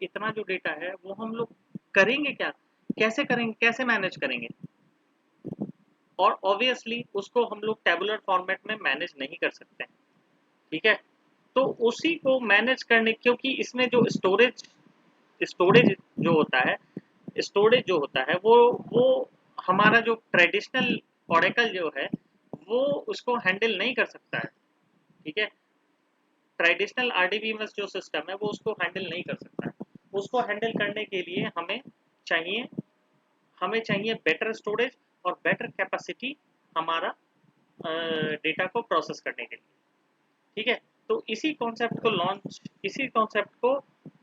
इतना जो डेटा है वो हम लोग करेंगे क्या, कैसे करेंगे, कैसे मैनेज करेंगे। और ऑब्वियसली उसको हम लोग टेबुलर फॉर्मेट में मैनेज नहीं कर सकते हैं। ठीक है, तो उसी को मैनेज करने, क्योंकि इसमें जो स्टोरेज जो होता है, स्टोरेज जो होता है वो हमारा जो ट्रेडिशनल ओरेकल जो है वो उसको हैंडल नहीं कर सकता है। ठीक है, ट्रेडिशनल आरडीबीएमएस जो सिस्टम है वो उसको हैंडल नहीं कर सकता है। उसको हैंडल करने के लिए चाहिए हमें चाहिए बेटर स्टोरेज और बेटर कैपेसिटी हमारा डेटा को प्रोसेस करने के लिए। ठीक है, तो इसी कॉन्सेप्ट को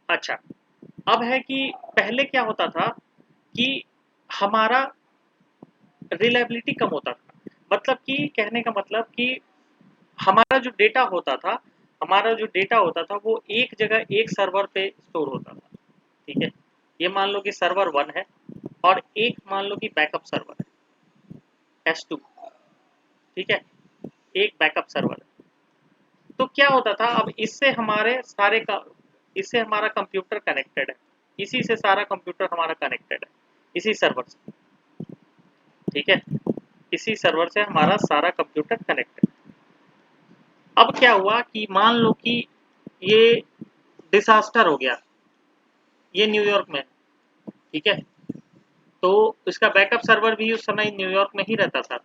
अच्छा, अब है कि पहले क्या होता था कि हमारा रिलायबिलिटी कम होता था, मतलब कि कहने का मतलब कि हमारा जो डेटा होता था वो एक जगह एक सर्वर पे स्टोर होता था। ठीक है, ये मान लो कि सर्वर 1 है और एक मान लो कि बैकअप सर्वर है S2। ठीक है, एक बैकअप सर्वर है। तो क्या होता था, अब इससे हमारा कंप्यूटर कनेक्टेड है, इसी से सारा कंप्यूटर हमारा कनेक्टेड है, इसी सर्वर से। ठीक है, इसी सर्वर से हमारा सारा कंप्यूटर कनेक्टेड। अब क्या हुआ कि मान लो कि ये डिसास्टर हो गया, ये न्यूयॉर्क में। ठीक है, तो इसका बैकअप सर्वर भी उस समय न्यूयॉर्क में ही रहता था,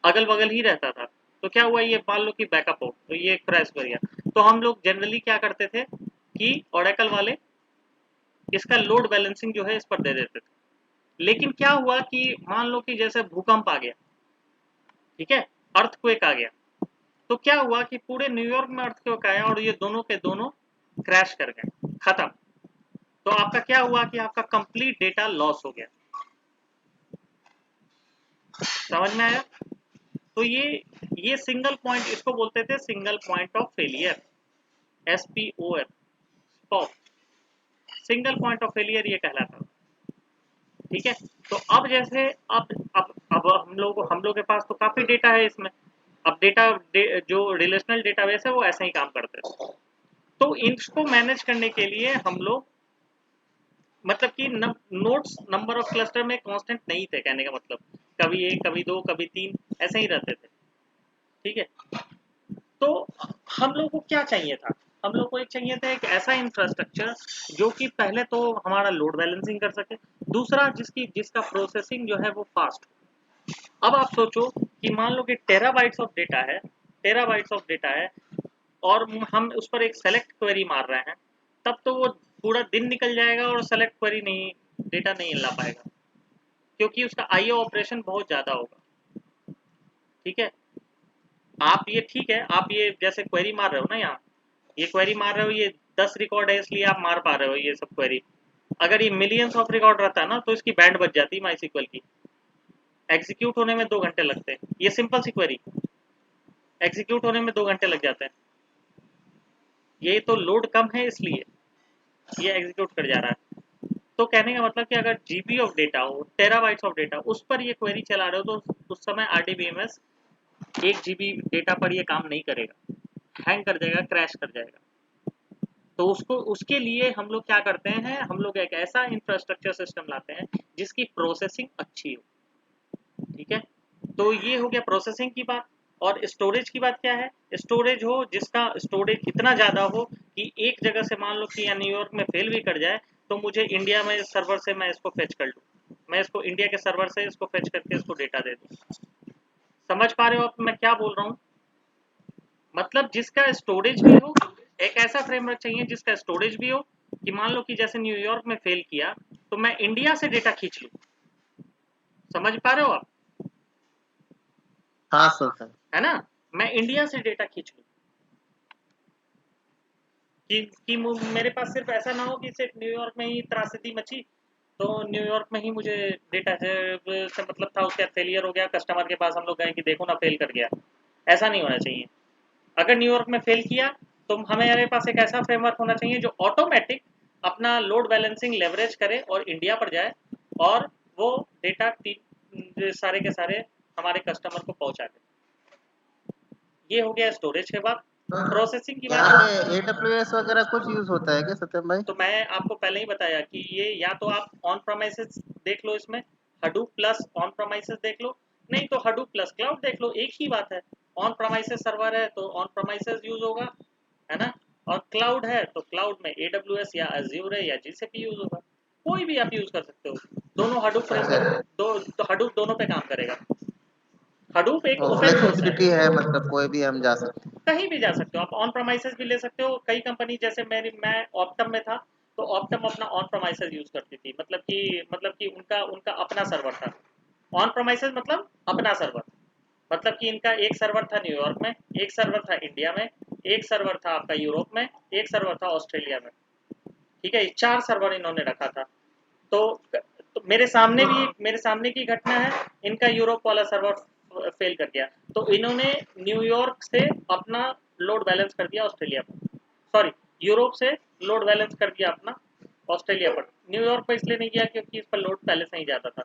अगल बगल ही रहता था। तो क्या हुआ, ये मान लो कि बैकअप हो तो ये क्रैश कर गया। तो हम लोग जनरली क्या करते थे कि ओरेकल वाले इसका लोड बैलेंसिंग जो है इस पर दे देते थे। लेकिन क्या हुआ कि मान लो कि जैसे भूकंप आ गया, ठीक है, अर्थक्वेक आ गया, तो क्या हुआ कि पूरे न्यूयॉर्क में अर्थक्वेक आया और ये दोनों के दोनों क्रैश कर गए, खत्म। तो आपका क्या हुआ कि आपका कंप्लीट डेटा लॉस हो गया। समझ में आया। तो ये सिंगल पॉइंट, इसको बोलते थे single point of failure, SPOF, SPOF, single point of failure ये कहलाता था। ठीक है, तो अब जैसे अब हम लोग के पास तो काफी डेटा है इसमें। अब जो रिलेशनल डेटाबेस है वो ऐसा ही काम करते हैं। तो इसको मैनेज करने के लिए हम लोग मतलब कि नोड्स नंबर ऑफ क्लस्टर में कांस्टेंट नहीं थे, कहने का मतलब कभी 1 कभी 2 कभी 3 ऐसे ही रहते थे। ठीक है, तो हम लोग को क्या चाहिए था, हम लोग को एक चाहिए था एक ऐसा इंफ्रास्ट्रक्चर जो कि पहले तो हमारा लोड बैलेंसिंग कर सके, दूसरा जिसका प्रोसेसिंग जो है वो फास्ट हो। अब आप सोचो कि मान लो कि टेराबाइट्स ऑफ डेटा है, टेराबाइट्स ऑफ डेटा है और हम उस पर एक सेलेक्ट क्वेरी मार रहे हैं, तब तो वो पूरा दिन निकल जाएगा और सेलेक्ट क्वेरी नहीं, डेटा नहीं ला पाएगा, क्योंकि उसका आईओ ऑपरेशन बहुत ज़्यादा होगा। ठीक है, आप ये ठीक है, आप ये जैसे क्वेरी मार रहे हो ना, यहाँ ये क्वेरी मार रहे हो, ये 10 रिकॉर्ड है इसलिए आप मार पा रहे हो ये सब क्वेरी। अगर ये मिलियंस ऑफ रिकॉर्ड रहता ना तो इसकी बैंड बच जाती माई सिक्वल की, एग्जीक्यूट होने में 2 घंटे लगते हैं। ये सिंपल सी क्वेरी एग्जीक्यूट होने में 2 घंटे लग जाते हैं। ये तो लोड कम है इसलिए ये एग्जीक्यूट कर जा रहा है। तो कहने का मतलब कि अगर जीबी ऑफ डेटा हो, टेराबाइट्स ऑफ डेटा, उस पर ये क्वेरी चला रहे हो तो उस समय आरडीबीएमएस 1 जीबी डेटा पर ये काम नहीं करेगा, हैंग कर जाएगा, क्रैश कर जाएगा। तो उसको उसके लिए हम लोग क्या करते हैं, हम लोग एक ऐसा इंफ्रास्ट्रक्चर सिस्टम लाते हैं जिसकी प्रोसेसिंग अच्छी हो। ठीक है, तो ये हो गया प्रोसेसिंग की बात। और स्टोरेज की बात क्या है, स्टोरेज हो जिसका स्टोरेज इतना ज़्यादा हो कि एक जगह से मान लो कि या न्यूयॉर्क में फेल भी कर जाए तो मुझे इंडिया में सर्वर से मैं इसको फेच कर लूँ, मैं इसको इंडिया के सर्वर से इसको फेच करके इसको डेटा दे दूँ। समझ पा रहे हो आप मैं क्या बोल रहा हूँ? मतलब जिसका स्टोरेज भी हो, एक ऐसा फ्रेमवर्क चाहिए जिसका स्टोरेज भी हो कि मान लो कि जैसे न्यूयॉर्क में फेल किया तो मैं इंडिया से डेटा खींच लूँ। समझ पा रहे हो आप?
हाँ सर।
है ना, मैं इंडिया से डेटा खींच लूँ कि मेरे पास सिर्फ ऐसा ना हो कि सिर्फ न्यूयॉर्क में ही त्रासदी मची, तो न्यूयॉर्क में ही मुझे डेटा से मतलब था, उसका फेलियर हो गया, कस्टमर के पास हम लोग गए कि देखो ना फेल कर गया। ऐसा नहीं होना चाहिए। अगर न्यूयॉर्क में फेल किया तो हमारे पास एक ऐसा फ्रेमवर्क होना चाहिए जो ऑटोमेटिक अपना लोड बैलेंसिंग लेवरेज करे और इंडिया पर जाए और वो डेटा सारे के सारे हमारे कस्टमर को पहुंचा दे। ये हो गया स्टोरेज के बाद। प्रोसेसिंग की
यहाँ
बात
पे AWS वगैरह कुछ यूज होता है क्या सत्यम भाई?
तो मैं आपको पहले ही बताया कि ये या तो आप ऑन प्रोमाइसेस देख लो, इसमें हडूप प्लस ऑन प्रोमाइसेस देख लो, नहीं तो हडूप प्लस क्लाउड देख लो, एक ही बात है। ऑन प्रोमाइसेस सर्वर है तो ऑन प्रोमाइसेस यूज होगा, है ना, और क्लाउड है तो क्लाउड में AWS या अज्यूर है या GCP यूज होगा, कोई भी आप यूज कर सकते हो। दोनों हडूप फ्रेमवर्क तो हडूप दोनों पे काम करेगा। हडूप एक ओपन सोर्स है,
फ्लेक्सिबिलिटी है, मतलब कोई भी हम जा सकते हैं।
कहीं भी जा सकते हो आप, ऑन प्रोमाइसेस भी ले सकते हो। कई कंपनी जैसे मैं ऑप्टम में था तो ऑप्टम अपना ऑन प्रोमाइसेस यूज करती थी, मतलब कि उनका उनका अपना सर्वर था। ऑन प्रोमाइसेस मतलब अपना सर्वर, मतलब कि इनका एक सर्वर था न्यूयॉर्क में, एक सर्वर था इंडिया में, एक सर्वर था आपका यूरोप में, एक सर्वर था ऑस्ट्रेलिया में। ठीक है, 4 सर्वर इन्होंने रखा था। तो मेरे सामने की घटना है, इनका यूरोप वाला सर्वर फेल कर गया तो इन्होंने न्यूयॉर्क से अपना लोड बैलेंस कर दिया ऑस्ट्रेलिया पर, सॉरी यूरोप से लोड बैलेंस कर दिया अपना ऑस्ट्रेलिया पर। न्यूयॉर्क पर इसलिए नहीं किया क्योंकि इस पर लोड पहले से ही जाता था।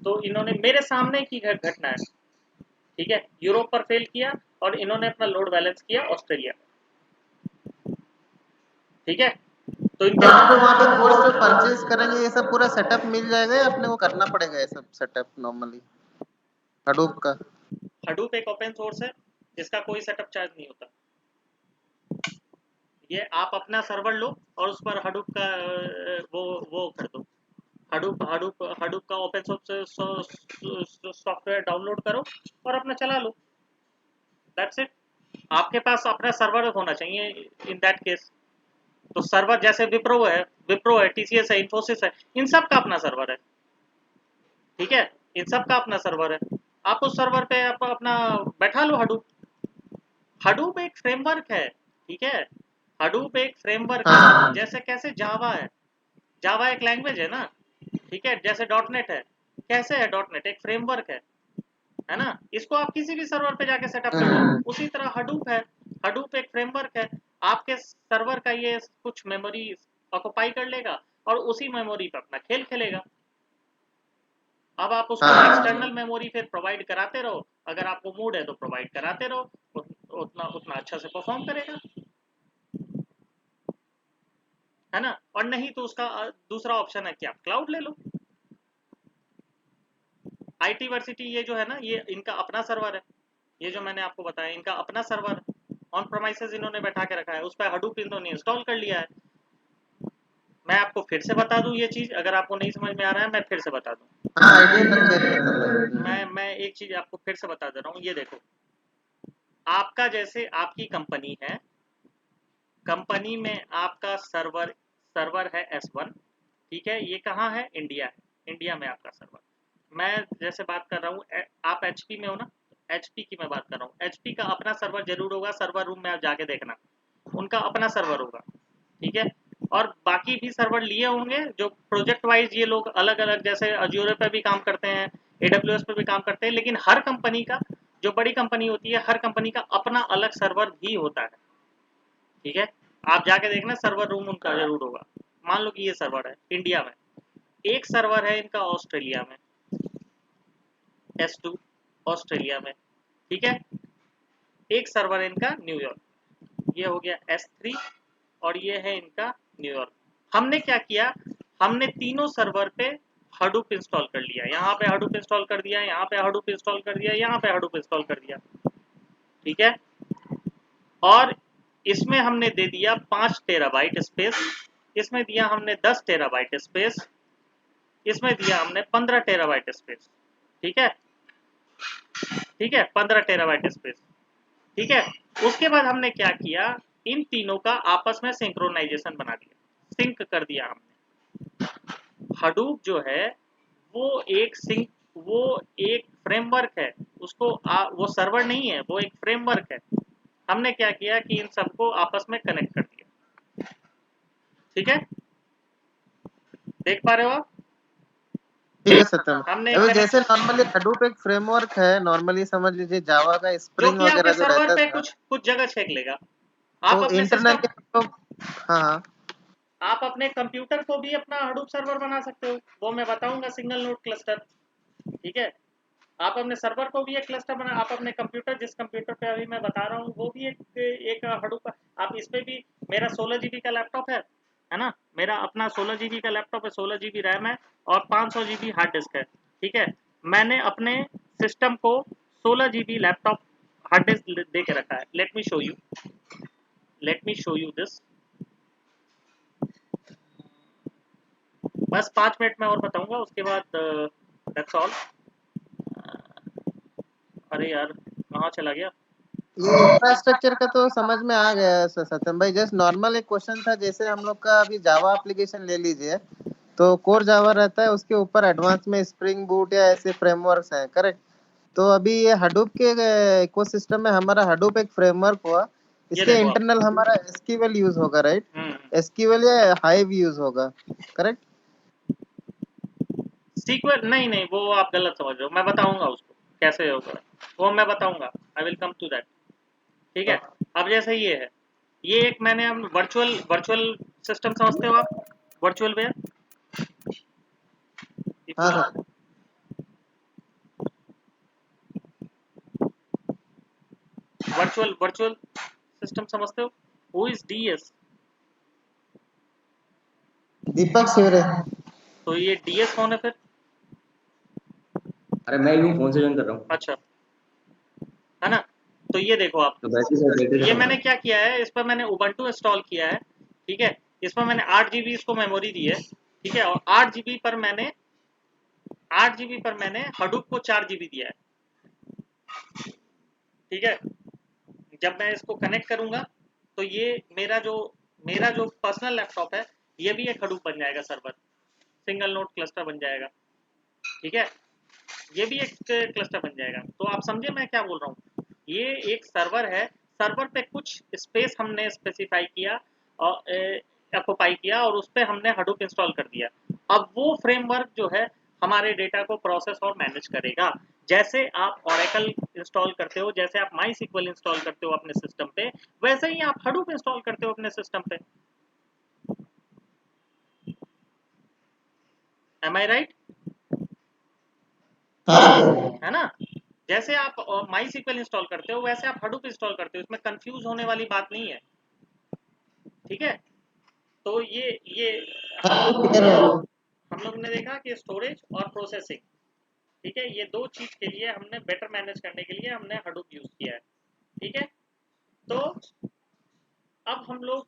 तो इन्होंने मेरे सामने की घटना है, ठीक है, यूरोप पर फेल किया और इन्होंने अपना लोड बैलेंस किया ऑस्ट्रेलिया। ठीक है, तो
तो
इनके
हमको वहाँ पे कोर्स जो परचेज करेंगे ये सब पूरा सेटअप मिल जाएगा या अपने को करना पड़ेगा ये सब सेटअप नॉर्मली हडूप का?
हडूप एक ओपन सोर्स है, इसका कोई सेटअप चार्ज नहीं होता। ये आप अपना सर्वर लो और उस पर हडूप का वो कर दो, हडूप हडूप हडूप का ओपन सोर्स सॉफ्टवेयर डाउनलोड करो और अपना चला लो, दैट्स इट। आपके पास अपना सर्वर होना चाहिए इन दैट केस। तो सर्वर जैसे विप्रो है, TCS है, इन्फोसिस है, इन सब का अपना सर्वर है। ठीक है, इन सब का अपना सर्वर है, आप उस सर्वर पे आप अपना बैठा लो हडूप। हडूप एक फ्रेमवर्क है, ठीक है, हडूप एक फ्रेमवर्क है, जैसे कैसे जावा है, जावा एक लैंग्वेज है ना, ठीक है, जैसे डॉटनेट है, कैसे है डॉटनेट एक फ्रेमवर्क है ना, इसको आप किसी भी सर्वर पे जाके सेटअप कर लो, उसी तरह हडूप है। हडूप एक फ्रेमवर्क है, आपके सर्वर का ये कुछ मेमोरी ऑक्युपाई कर लेगा और उसी मेमोरी पे अपना खेल खेलेगा। अब आप उसको
हाँ
एक्सटर्नल मेमोरी फिर प्रोवाइड कराते रहो, अगर आपको मूड है तो प्रोवाइड कराते रहो, उतना उतना अच्छा से परफॉर्म करेगा, है ना। और नहीं तो उसका दूसरा ऑप्शन है कि आप क्लाउड ले लो। आईटी वर्सिटी ये जो है ना, ये इनका अपना सर्वर है, ये जो मैंने आपको बताया इनका अपना सर्वर है, ऑन प्रोमाइसेस इन्होंने बैठा के रखा है, उस पर हडूप इन्होंने इंस्टॉल कर लिया है। मैं आपको फिर से बता दूं ये चीज, अगर आपको नहीं समझ में आ रहा है मैं फिर से बता दूं।
हाँ, आइडिया लग गया सचिन भाई।
मैं एक चीज आपको फिर से बता दे रहा हूँ, ये देखो, आपका जैसे आपकी कंपनी है, कंपनी में आपका सर्वर सर्वर है S1, ठीक है, ये कहाँ है, इंडिया है, इंडिया में आपका सर्वर। मैं जैसे बात कर रहा हूँ, आप एचपी में हो ना, एचपी की मैं बात कर रहा हूँ, एचपी का अपना सर्वर जरूर होगा, सर्वर रूम में आप जाके देखना, उनका अपना सर्वर होगा, ठीक है। और बाकी भी सर्वर लिए होंगे जो प्रोजेक्ट वाइज ये लोग अलग अलग, जैसे अज्योर पे भी काम करते हैं, AWS पे भी काम करते हैं, लेकिन हर कंपनी का, जो बड़ी कंपनी होती है, हर कंपनी का अपना अलग सर्वर भी होता है, ठीक है। आप जाके देखना, सर्वर रूम उनका जरूर होगा। मान लो कि ये सर्वर है इंडिया में, एक सर्वर है इनका ऑस्ट्रेलिया में, S2 ऑस्ट्रेलिया में, ठीक है, एक सर्वर है इनका न्यूयॉर्क, ये हो गया S3, और ये है इनका न्यूयॉर्क। हमने क्या किया, हमने तीनों सर्वर पे हडूप इंस्टॉल कर लिया, यहाँ पे हडूप इंस्टॉल कर दिया, यहाँ पे हडूप इंस्टॉल कर दिया, यहाँ पे हडूप इंस्टॉल कर दिया, ठीक है। और इसमें हमने दे दिया 5 टेराबाइट स्पेस, इसमें दिया हमने 10 टेराबाइट स्पेस, इसमें दिया हमने 15 टेराबाइट स्पेस, ठीक है, ठीक है, 15 टेराबाइट स्पेस, ठीक है। उसके बाद हमने क्या किया, इन तीनों का आपस में सिंक्रोनाइजेशन बना दिया, सिंक कर दिया हमने। हडूप जो है वो एक फ्रेमवर्क है, उसको वो सर्वर नहीं है, वो एक फ्रेमवर्क है। हमने क्या किया कि इन सबको आपस में कनेक्ट कर दिया, ठीक है, देख पा रहे हो आप,
ठीक है सत्यम।
हमने
अभी जैसे
कनेक्ट
नॉर्मली हडूप एक फ्रेमवर्क है, नॉर्मली समझ लीजिए जावा का
जो
स्प्रिंग
कि आपके
वगैरह जो
सर्वर
रहता
पे
था,
कुछ कुछ जगह छेक लेगा। आप
तो
अपने सिस्टम,
इंटरनली तो हाँ हाँ
आप अपने कंप्यूटर को भी अपना हडूप सर्वर बना सकते हो, वो मैं बताऊंगा, सिंगल नोड क्लस्टर, ठीक है। आप अपने सर्वर को भी एक क्लस्टर बना, आप अपने कंप्यूटर, जिस कंप्यूटर पे अभी मैं बता रहा हूँ, वो भी एक हडूप, आप इस पे भी, मेरा 16 GB का लैपटॉप है ना, मेरा अपना 16 GB का लैपटॉप है, 16 GB रैम है, और 500 GB हार्ड डिस्क है, ठीक है। मैंने अपने सिस्टम को 16 GB लैपटॉप हार्ड डिस्क दे के रखा है। Let me show you, let me show you this, बस 5 मिनट में और बताऊंगा, उसके बाद दैट्स ऑल। अरे यार कहाँ चला गया।
ये इंफ्रास्ट्रक्चर का तो समझ में आ गया है सत्यम भाई। जस्ट नॉर्मल एक क्वेश्चन था, जैसे हम लोग का अभी जावा एप्लीकेशन ले लीजिए, तो कोर जावा रहता है, उसके ऊपर एडवांस में स्प्रिंग बूट या ऐसे फ्रेमवर्क्स हैं, करेक्ट। तो अभी ये हडूप के इकोसिस्टम में हमारा हडूप एक फ्रेमवर्क हुआ,
ये
इसके
देखो आप,
इंटरनल हमारा एसक्यूएल यूज होगा, राइट।
हम्म,
एसक्यूएल या हाइव यूज होगा, करेक्ट।
सीक्वल नहीं नहीं, वो आप गलत समझ रहे हो, मैं बताऊंगा उसको कैसे होगा, वो मैं बताऊंगा, I will come to that, ठीक है। अब जैसे ये है, ये एक मैंने हम वर्चुअल वर्चुअल सिस्टम समझते हो आप, वर्चुअल वेयर,
हाँ सर।
वर्चुअल वर्चुअल सिस्टम समझते हो, हु इज डीएस,
दीपक शिवरे।
तो ये डीएस कौन है फिर,
अरे मैं यूं फोन से ज्वाइन कर रहा हूँ,
अच्छा, है ना। तो ये देखो आप,
तो बैटरी
ये
खत्म हो
मैंने
रहा
क्या किया है, इस पर मैंने उबंटू इंस्टॉल किया है, ठीक है। इस पर मैंने 8 GB इसको मेमोरी दी है, ठीक है, और 8 GB पर मैंने हडूप को 4 GB दिया है, ठीक है। जब मैं इसको कनेक्ट करूंगा, तो ये मेरा जो पर्सनल लैपटॉप है, ये भी एक हडूप बन जाएगा सर्वर, सिंगल नोड क्लस्टर बन जाएगा, ठीक है, ये भी एक क्लस्टर बन जाएगा। तो आप समझे मैं क्या बोल रहा हूँ, ये एक सर्वर है, सर्वर पे कुछ स्पेस हमने स्पेसिफाई किया और ऑक्युपाई किया, और उस पर हमने हडूप इंस्टॉल कर दिया। अब वो फ्रेमवर्क जो है हमारे डेटा को प्रोसेस और मैनेज करेगा। जैसे आप ओरेकल इंस्टॉल करते हो, जैसे आप माई सिक्वल इंस्टॉल करते हो अपने सिस्टम पे, वैसे ही आप हडूप इंस्टॉल करते हो अपने सिस्टम पे। एम आई राइट?
हाँ
है ना। जैसे आप माई सीक्वल इंस्टॉल करते हो वैसे आप हडूप इंस्टॉल करते हो, इसमें कंफ्यूज होने वाली बात नहीं है, ठीक है। तो ये
क्लियर हो
हम लोग ने देखा कि स्टोरेज और प्रोसेसिंग, ठीक है, ये दो चीज के लिए हमने बेटर मैनेज करने के लिए हमने हडूप यूज किया है, ठीक है। तो अब हम लोग,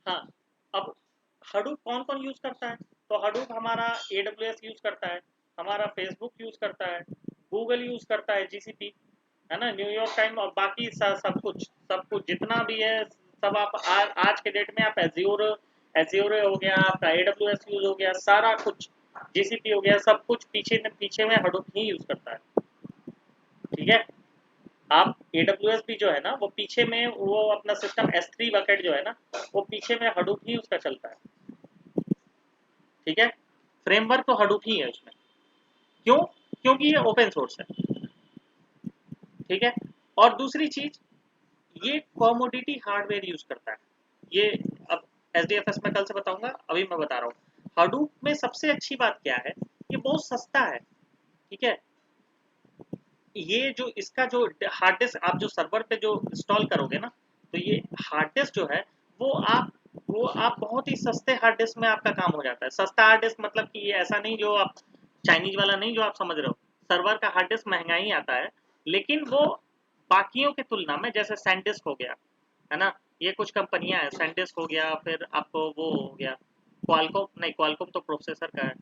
हाँ, अब हडूप कौन कौन यूज करता है, तो हडूप हमारा AWS यूज करता है, हमारा फेसबुक यूज करता है, गूगल यूज करता है, GCP, है ना, न्यूयॉर्क टाइम, और बाकी सब कुछ जितना भी है सब आप आज के डेट में आप एज्योर हो गया, आपका AWS यूज हो गया, सारा कुछ GCP हो गया, सब कुछ पीछे में हडूप ही यूज करता है, ठीक है। आप AWS भी जो है ना वो पीछे में वो अपना सिस्टम S3 बकेट जो है ना वो पीछे में हडूप ही उसका चलता है, ठीक है। फ्रेमवर्क तो हडूप ही है उसमें, क्यों, क्योंकि ये ओपन सोर्स है, ठीक है। और दूसरी चीज, ये कॉमोडिटी हार्डवेयर यूज करता है, ये अब SDFS में कल से बताऊंगा, अभी मैं बता रहा हूँ। हडूप में सबसे अच्छी बात क्या है, ये बहुत सस्ता है, ठीक है। ये जो इसका जो हार्ड डिस्क आप जो सर्वर पे जो इंस्टॉल करोगे ना, तो ये हार्ड डिस्क जो है वो आप बहुत ही सस्ते हार्ड डिस्क में आपका काम हो जाता है। सस्ता हार्ड डिस्क मतलब कि ये ऐसा नहीं जो आप चाइनीज वाला नहीं जो आप समझ रहे हो, सर्वर का हार्ड डिस्क महंगा ही आता है, लेकिन वो बाकियों की तुलना में, जैसे सैनडिस्क हो गया, है ना, ये कुछ कंपनियां हैं, सैनडिस्क हो गया, फिर आपको वो हो गया क्वालकॉम, नहीं क्वालकॉम तो प्रोसेसर का है,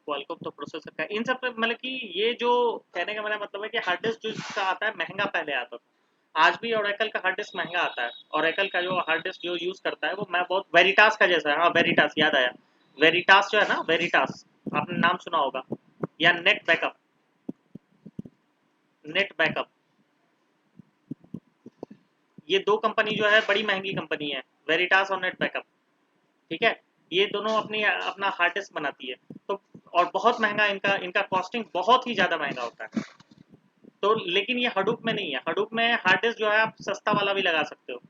क्वालकॉम तो प्रोसेसर का, इन सब पे मतलब कि ये जो कहने का मेरा मतलब है कि हार्ड डिस्क जो इसका आता है महंगा पहले आता था, आज भी ओरेकल का हार्ड डिस्क महंगा आता है। ओरेकल का जो हार्ड डिस्क जो यूज करता है वो मैं बहुत वेरिटास का जैसा है, हाँ वेरिटास याद आया, वेरिटास जो है ना, वेरिटास आपने नाम सुना होगा, या नेट बैकअप, ये दो कंपनी जो है बड़ी महंगी कंपनी है, वेरिटास और नेट बैकअप, ठीक है। ये दोनों अपनी अपना हार्ड डिस्क बनाती है, तो और बहुत महंगा इनका इनका कॉस्टिंग बहुत ही ज़्यादा महंगा होता है। तो लेकिन ये हडूप में नहीं है, हडूप में हार्ड डिस्क जो है आप सस्ता वाला भी लगा सकते हो,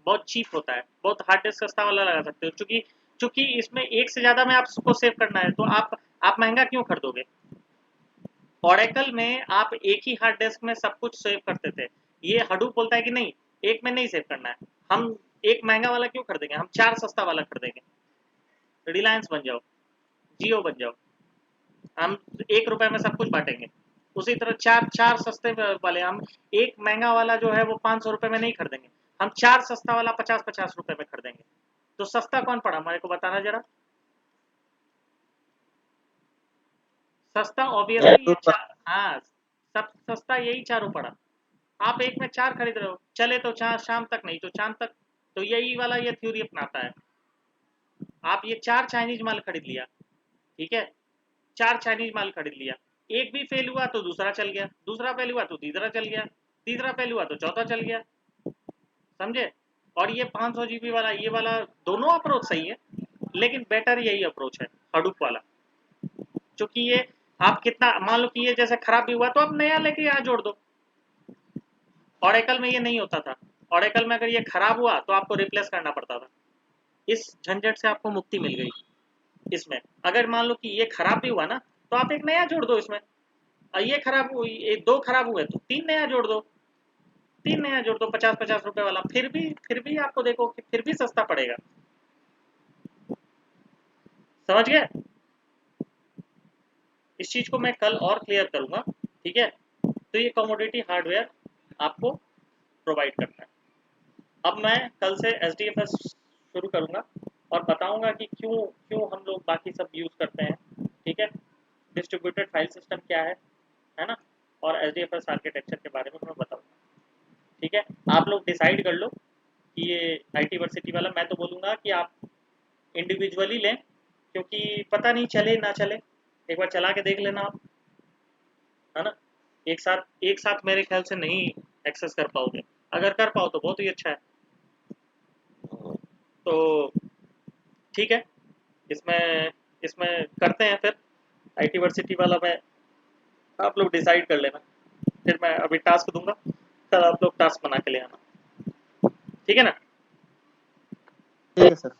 बहुत चीप होता है, बहुत हार्ड डिस्क सस्ता वाला लगा सकते हो, क्योंकि चूंकि इसमें एक से ज़्यादा में आपको सेव करना है, तो आप महंगा क्यों खरीदोगे। ओरेकल में आप एक ही हार्ड डिस्क में सब कुछ सेव करते थे, ये हडूप बोलता है कि नहीं, एक में नहीं सेव करना है, हम एक महंगा वाला क्यों खरीदेंगे, हम चार सस्ता वाला खरीदेंगे, रिलायंस बन जाओ, जियो बन जाओ, हम 1 रुपए में सब कुछ बांटेंगे। उसी तरह चार चार सस्ते वाले हम, एक महंगा वाला जो है वो 500 रुपए में नहीं खरीदेंगे, हम चार सस्ता वाला 50-50 रुपए में खरीदेंगे। तो सस्ता कौन पड़ा मेरे को बताना जरा, सस्ता ऑब्वियसली ये हाँ, सब सस्ता यही चारों पड़ा। आप एक में चार खरीद रहे हो, चले तो चार शाम तक, नहीं तो चांद तक, तो यही वाला ये थ्योरी अपनाता है। आप ये चार चाइनीज माल खरीद लिया, ठीक है, चार चाइनीज माल खरीद लिया, एक भी फेल हुआ तो दूसरा चल गया, दूसरा फेल हुआ तो तीसरा चल गया, तीसरा फेल हुआ तो चौथा चल गया, समझे। और ये 500 GB वाला ये वाला दोनों अप्रोच सही है, लेकिन बेटर यही अप्रोच है हडूप वाला, क्योंकि ये आप कितना मान लो कि ये जैसे खराब भी हुआ तो आप नया लेके यहाँ जोड़ दो। ओरेकल में ये नहीं होता था, ओरेकल में अगर ये खराब हुआ तो आपको रिप्लेस करना पड़ता था, इस झंझट से आपको मुक्ति मिल गई। इसमें अगर मान लो कि ये खराब भी हुआ ना तो आप एक नया जोड़ दो इसमें, और ये खराब हुई, ये दो खराब हुए तो तीन नया जोड़ दो, 50-50 रुपए वाला, फिर भी आपको देखो कि फिर भी सस्ता पड़ेगा, समझ गए। इस चीज को मैं कल और क्लियर करूंगा, ठीक है। तो ये कमोडिटी हार्डवेयर आपको प्रोवाइड करता है। अब मैं कल से SDFS शुरू करूंगा और बताऊंगा कि क्यों क्यों हम लोग बाकी सब यूज करते हैं, ठीक है, डिस्ट्रीब्यूटेड फाइल सिस्टम क्या है ना, और SDFS आर्किटेक्चर के बारे में मैं बताऊंगा, ठीक है। आप लोग डिसाइड कर लो कि ये IT वर्सिटी वाला, मैं तो बोलूँगा कि आप इंडिविजुअली लें, क्योंकि पता नहीं चले ना चले, एक बार चला के देख लेना आप, है ना। एक साथ मेरे ख्याल से नहीं एक्सेस कर पाओगे, अगर कर पाओ तो बहुत ही अच्छा है। तो ठीक है, इसमें इसमें करते हैं फिर IT वर्सिटी वाला में, आप लोग डिसाइड कर लेना, फिर मैं अभी टास्क दूंगा, कल आप लोग टास्क बना के ले आना, ठीक है ना।
ठीक है सर।